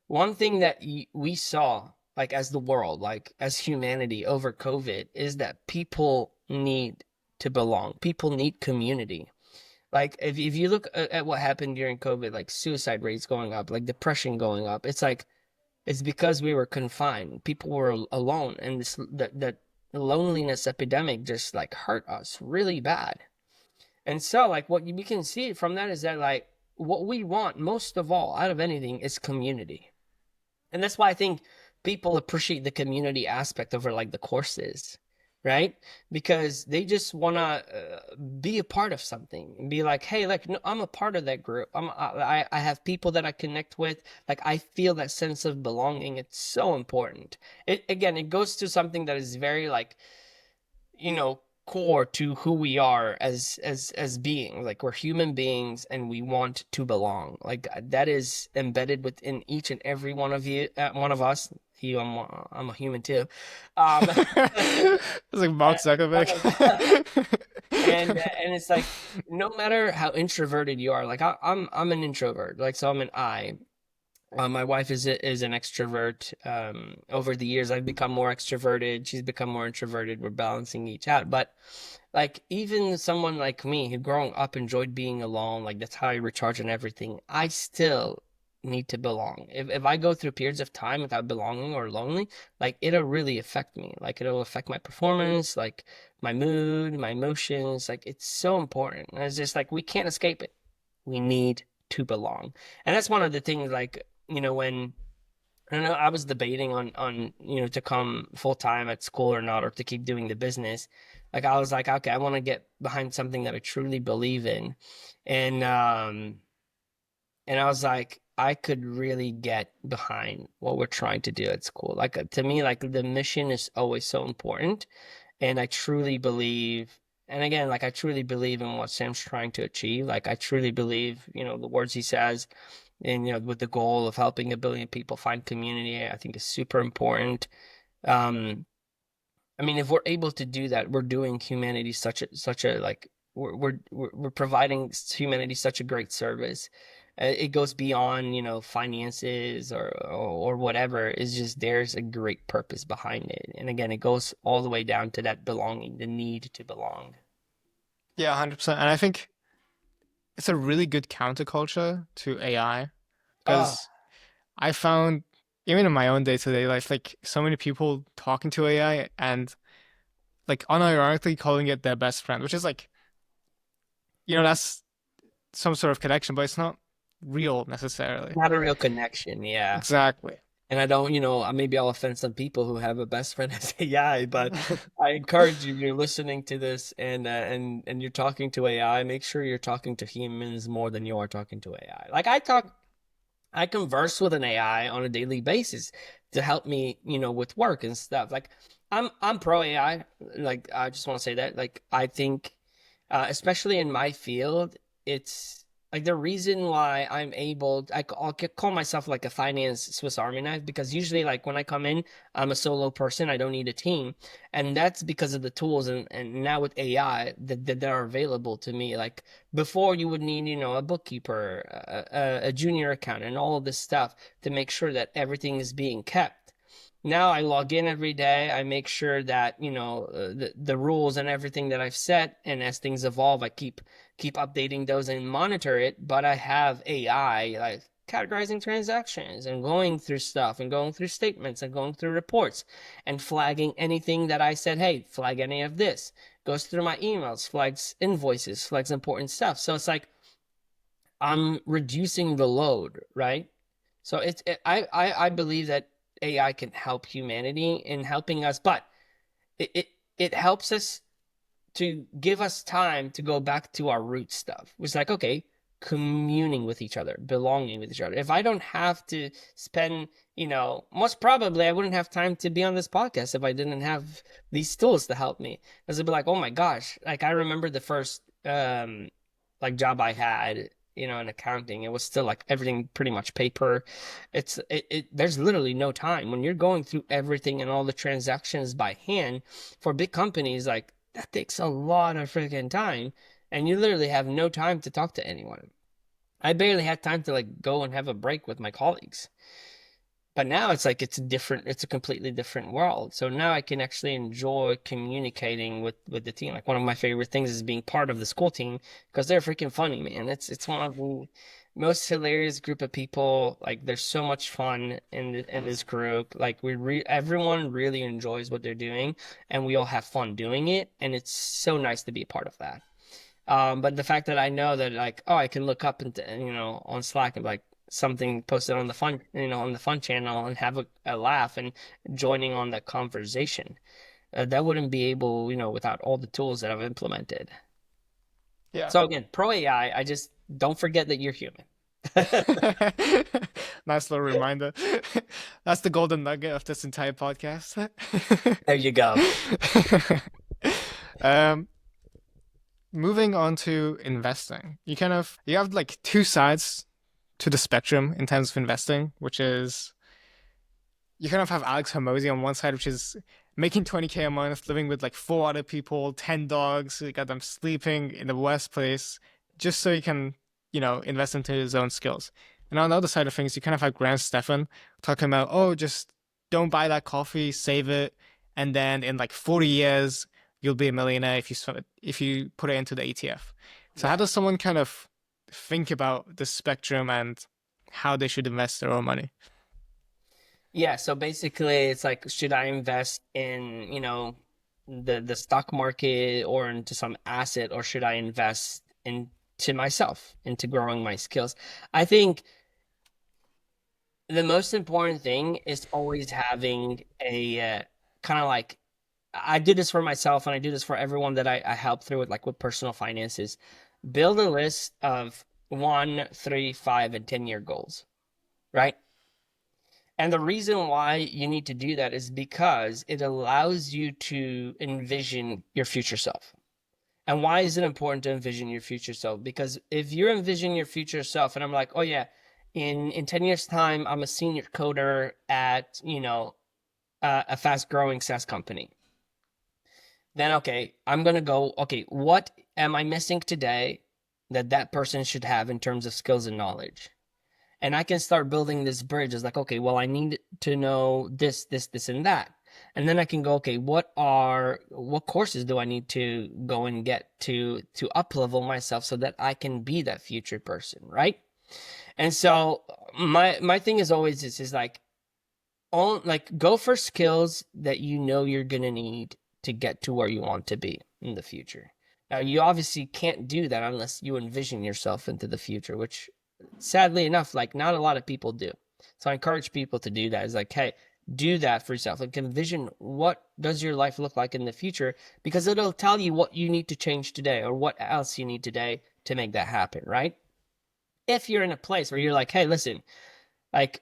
one thing that we saw, like as the world, like as humanity over COVID, is that people need to belong. People need community. Like if you look at what happened during COVID, like suicide rates going up, like depression going up, it's like it's because we were confined. People were alone, and this that loneliness epidemic just like hurt us really bad. And so, like, what we can see from that is that, like, what we want most of all out of anything is community. And that's why I think people appreciate the community aspect over like the courses, right? Because they just want to be a part of something and be like, hey, like, no, I'm a part of that group. I have people that I connect with. Like, I feel that sense of belonging. It's so important. It again, it goes to something that is very like, core to who we are as beings. Like we're human beings and we want to belong. Like that is embedded within each and every one of you, one of us. I'm a human too. Um, It's like Mark one Zuckerberg. of and it's like no matter how introverted you are, like I'm an introvert. Like so I'm an I. My wife is an extrovert. Over the years, I've become more extroverted. She's become more introverted. We're balancing each out. But like even someone like me who growing up enjoyed being alone, like that's how I recharge and everything. I still need to belong. If I go through periods of time without belonging or lonely, like it'll really affect me. Like it'll affect my performance, like my mood, my emotions. Like it's so important. And it's just like we can't escape it. We need to belong. And that's one of the things like when I don't know, I was debating on to come full time at school or not, or to keep doing the business. Like I was like, okay, I want to get behind something that I truly believe in, and I was like, I could really get behind what we're trying to do at school. Like to me, like the mission is always so important, and I truly believe. And again, like I truly believe in what Sam's trying to achieve. Like I truly believe, the words he says and with the goal of helping 1 billion people find community, I think is super important. um I mean, if we're able to do that, we're doing humanity such a like we're providing humanity such a great service. It goes beyond finances or whatever. It's just there's a great purpose behind it, and again it goes all the way down to that belonging, the need to belong. Yeah, 100%. And I think it's a really good counterculture to AI Oh, because I found even in my own day-to-day life, like so many people talking to AI and like unironically calling it their best friend, which is like, that's some sort of connection, but it's not real necessarily. not a real connection, yeah. Exactly. And I don't, maybe I'll offend some people who have a best friend as AI, but I encourage you, you're listening to this and you're talking to AI, make sure you're talking to humans more than you are talking to AI. Like I converse with an AI on a daily basis to help me, with work and stuff. Like I'm pro AI. Like I just want to say that. Like I think especially in my field, it's like the reason why I'm able, I'll call myself like a finance Swiss Army knife because usually, like when I come in, I'm a solo person. I don't need a team, and that's because of the tools and now with AI that are available to me. Like before, you would need, a bookkeeper, a junior accountant, and all of this stuff to make sure that everything is being kept. Now I log in every day. I make sure that the rules and everything that I've set, and as things evolve, I keep updating those and monitor it. But I have AI like categorizing transactions and going through stuff and going through statements and going through reports and flagging anything that I said, hey, flag any of this. Goes through my emails, flags invoices, flags important stuff. So it's like I'm reducing the load, right? So I believe that AI can help humanity in helping us, but it helps us to give us time to go back to our root stuff. It's like, okay, communing with each other, belonging with each other. If I don't have to spend, most probably I wouldn't have time to be on this podcast if I didn't have these tools to help me. Because it'd be like, oh my gosh, like I remember the first like job I had, in accounting. It was still like everything pretty much paper. There's literally no time when you're going through everything and all the transactions by hand for big companies. Like that takes a lot of freaking time, and you literally have no time to talk to anyone. I barely had time to like go and have a break with my colleagues. But now it's like it's a completely different world. So now I can actually enjoy communicating with the team. Like one of my favorite things is being part of the school team because they're freaking funny, man. It's one of the most hilarious group of people. Like there's so much fun in this group. Like everyone really enjoys what they're doing, and we all have fun doing it, and it's so nice to be a part of that. But the fact that I know that like, oh, I can look up and on Slack and like something posted on the fun, on the fun channel and have a laugh and joining on that conversation. That wouldn't be able, without all the tools that I've implemented. Yeah. So again, pro AI, I just don't forget that you're human. Nice little reminder. That's the golden nugget of this entire podcast. There you go. um, moving on to investing. You have like two sides to the spectrum in terms of investing, which is you kind of have Alex Hormozy on one side, which is making 20K a month, living with like four other people, 10 dogs, you got them sleeping in the worst place, just so you can, invest into his own skills. And on the other side of things, you kind of have Grant Stephan talking about, oh, just don't buy that coffee, save it, and then in like 40 years, you'll be a millionaire if you put it into the ETF. So how Yeah. does someone kind of think about the spectrum and how they should invest their own money? Yeah, so basically it's like should I invest in, the stock market or into some asset or should I invest into myself, into growing my skills? I think the most important thing is always having a kind of like I do this for myself and I do this for everyone that I help through with like with personal finances. Build a list of 1, 3, 5, and 10-year goals, right? And the reason why you need to do that is because it allows you to envision your future self. And why is it important to envision your future self? Because if you're envisioning your future self, and I'm like, oh yeah, in 10 years time, I'm a senior coder at, a fast growing SaaS company. Then, okay, I'm going to go, okay, what am I missing today that that person should have in terms of skills and knowledge? And I can start building this bridge. It's like, okay, well, I need to know this, and that. And then I can go, okay, what courses do I need to go and get to up level myself so that I can be that future person, right? And so my thing is always this is like go for skills that you know you're gonna need to get to where you want to be in the future. Now you obviously can't do that unless you envision yourself into the future, which sadly enough, like not a lot of people do. So I encourage people to do that. It's like, hey, do that for yourself. Like envision what does your life look like in the future because it'll tell you what you need to change today or what else you need today to make that happen, right? If you're in a place where you're like, hey, listen, like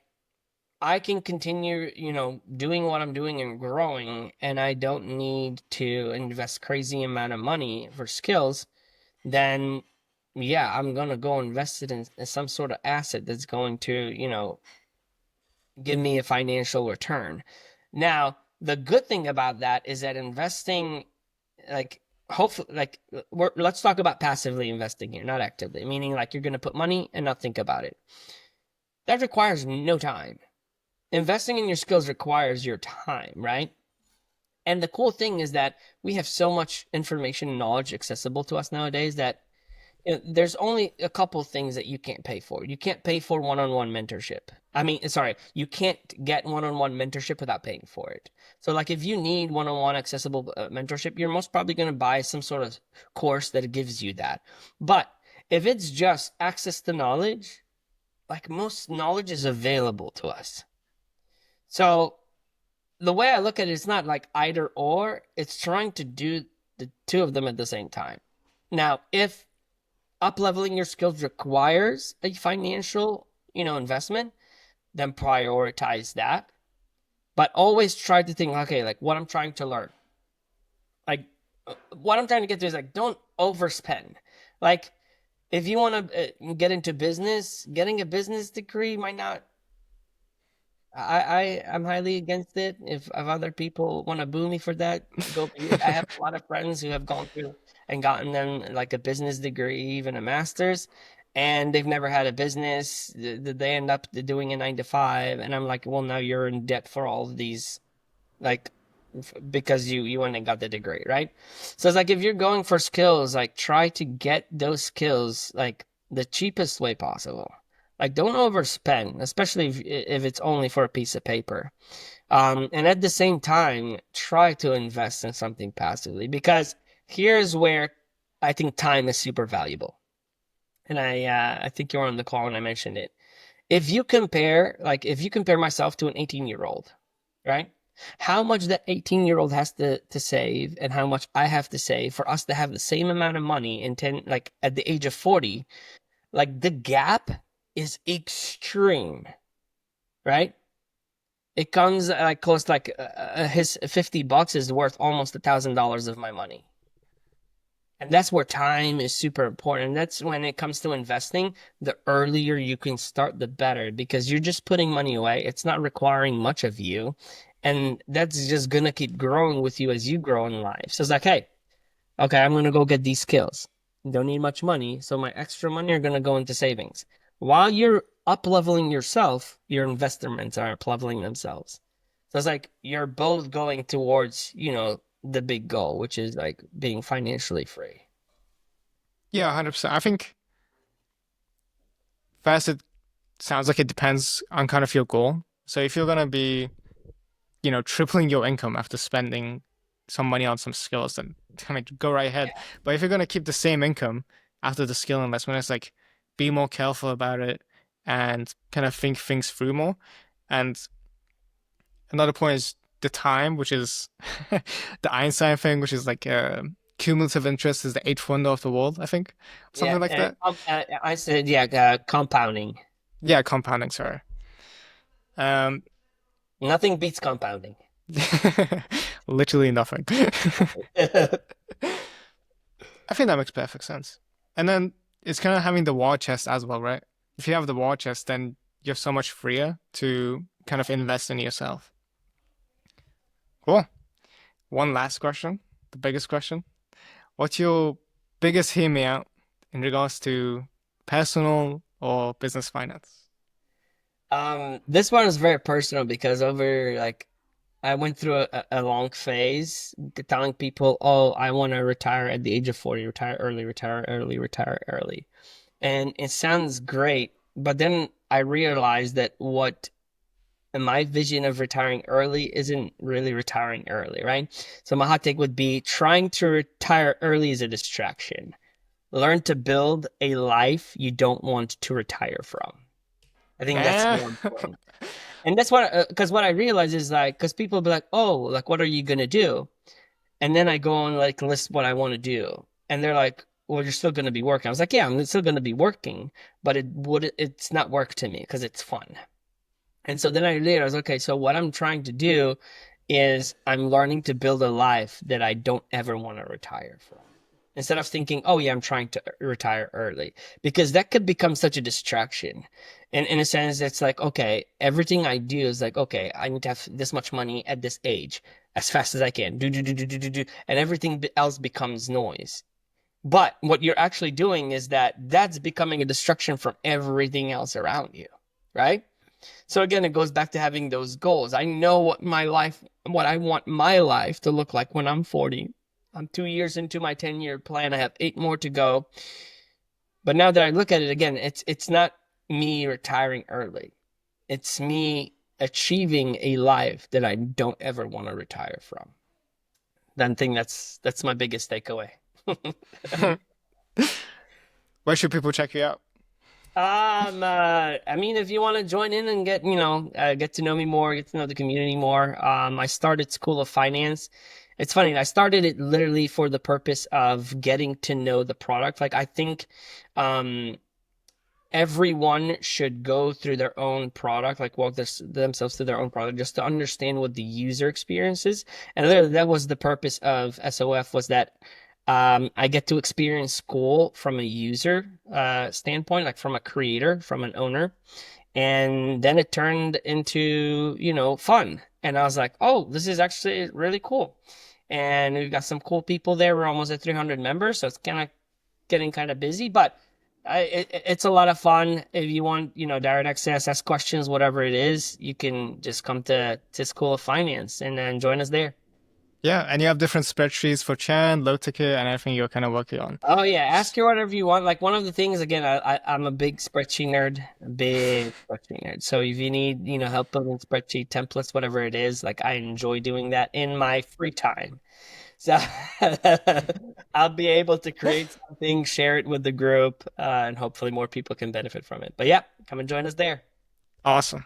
I can continue, doing what I'm doing and growing, and I don't need to invest crazy amount of money for skills, then yeah, I'm gonna go invest it in some sort of asset that's going to, give me a financial return. Now, the good thing about that is that investing, like, hopefully, like, let's talk about passively investing here, not actively, meaning like you're gonna put money and not think about it. That requires no time. Investing in your skills requires your time, right? And the cool thing is that we have so much information and knowledge accessible to us nowadays that there's only a couple things that you can't pay for. You can't pay for one-on-one mentorship. I mean, sorry, you can't get one-on-one mentorship without paying for it. So, like, if you need one-on-one accessible mentorship, you're most probably going to buy some sort of course that gives you that. But if it's just access to knowledge, like most knowledge is available to us. So the way I look at it, it's not like either or, it's trying to do the two of them at the same time. Now, if up leveling your skills requires a financial, investment, then prioritize that. But always try to think, okay, like what I'm trying to learn. Like what I'm trying to get to is like don't overspend. Like if you want to get into business, getting a business degree might not I'm highly against it. If other people want to boo me for that, go be it. I have a lot of friends who have gone through and gotten them like a business degree, even a master's, and they've never had a business. They end up doing a 9 to 5, and I'm like, well, now you're in debt for all of these, like, because you went and got the degree, right? So it's like if you're going for skills, like try to get those skills like the cheapest way possible. Like don't overspend, especially if it's only for a piece of paper. And at the same time, try to invest in something passively because here's where I think time is super valuable. And I think you were on the call when I mentioned it. If you compare myself to an 18-year-old, right? How much that 18-year-old has to save and how much I have to save for us to have the same amount of money in 10, like at the age of 40, like the gap is extreme, right? It comes like close, like his $50 is worth almost $1,000 of my money. And that's where time is super important. That's when it comes to investing, the earlier you can start, the better, because you're just putting money away. It's not requiring much of you. And that's just gonna keep growing with you as you grow in life. So it's like, hey, okay, I'm gonna go get these skills. Don't need much money, so my extra money are gonna go into savings. While you're up leveling yourself, your investments are up leveling themselves. So it's like you're both going towards, the big goal, which is like being financially free. Yeah, 100%. I think first it sounds like it depends on kind of your goal. So if you're gonna be, tripling your income after spending some money on some skills, then I mean, go right ahead. Yeah. But if you're gonna keep the same income after the skill investment, it's like be more careful about it and kind of think things through more. And another point is the time, which is the Einstein thing, which is like cumulative interest is the eighth wonder of the world, I think, Yeah, something like and that. I said, yeah, compounding. Yeah, compounding. Sorry. Um, Nothing beats compounding. literally nothing. I think that makes perfect sense. And then it's kind of having the war chest as well, right? If you have the war chest, then you're so much freer to kind of invest in yourself. Cool. One last question, the biggest question. What's your biggest hear me out in regards to personal or business finance? This one is very personal because over like I went through a long phase telling people, oh, I want to retire at the age of 40, retire early, retire early, retire early. And it sounds great, but then I realized that what my vision of retiring early isn't really retiring early, right? So my hot take would be trying to retire early is a distraction. Learn to build a life you don't want to retire from. I think that's Eh? more important. And that's what, because what I realize is like, because people be like, oh, like, what are you gonna do? And then I go and like list what I want to do, and they're like, well, you're still gonna be working. I was like, yeah, I'm still gonna be working, but it's not work to me because it's fun. And so then I realized, okay, so what I'm trying to do is I'm learning to build a life that I don't ever want to retire from. Instead of thinking, oh yeah, I'm trying to retire early, because that could become such a distraction. And in a sense, it's like, okay, everything I do is like, okay, I need to have this much money at this age as fast as I can. Do, do, do, do, do, do, do. And everything else becomes noise. But what you're actually doing is that's becoming a distraction from everything else around you, right? So again, it goes back to having those goals. I know what I want my life to look like when I'm 40. I'm 2 years into my 10-year plan. I have 8 more to go. But now that I look at it again, it's not me retiring early. It's me achieving a life that I don't ever want to retire from. Then thing that's my biggest takeaway. Where should people check you out? I mean, if you want to join in and get to know me more, get to know the community more, I started School of Finance. It's funny, I started it literally for the purpose of getting to know the product. Like, I think, everyone should go through their own product, like walk themselves through their own product just to understand what the user experience is. And literally, that was the purpose of SOF was that I get to experience Skool from a user standpoint, like from a creator, from an owner. And then it turned into, fun. And I was like, oh, this is actually really cool. And we've got some cool people there. We're almost at 300 members, so it's kind of getting kind of busy. But It's a lot of fun. If you want, direct access, ask questions, whatever it is, you can just come to School of Finance and join us there. Yeah, and you have different spreadsheets for churn, low ticket, and everything you're kind of working on. Oh yeah, ask her whatever you want. Like one of the things, again, I'm a big spreadsheet nerd, a big spreadsheet nerd. So if you need, help building spreadsheet templates, whatever it is, like I enjoy doing that in my free time. So I'll be able to create something, share it with the group, and hopefully more people can benefit from it. But yeah, come and join us there. Awesome.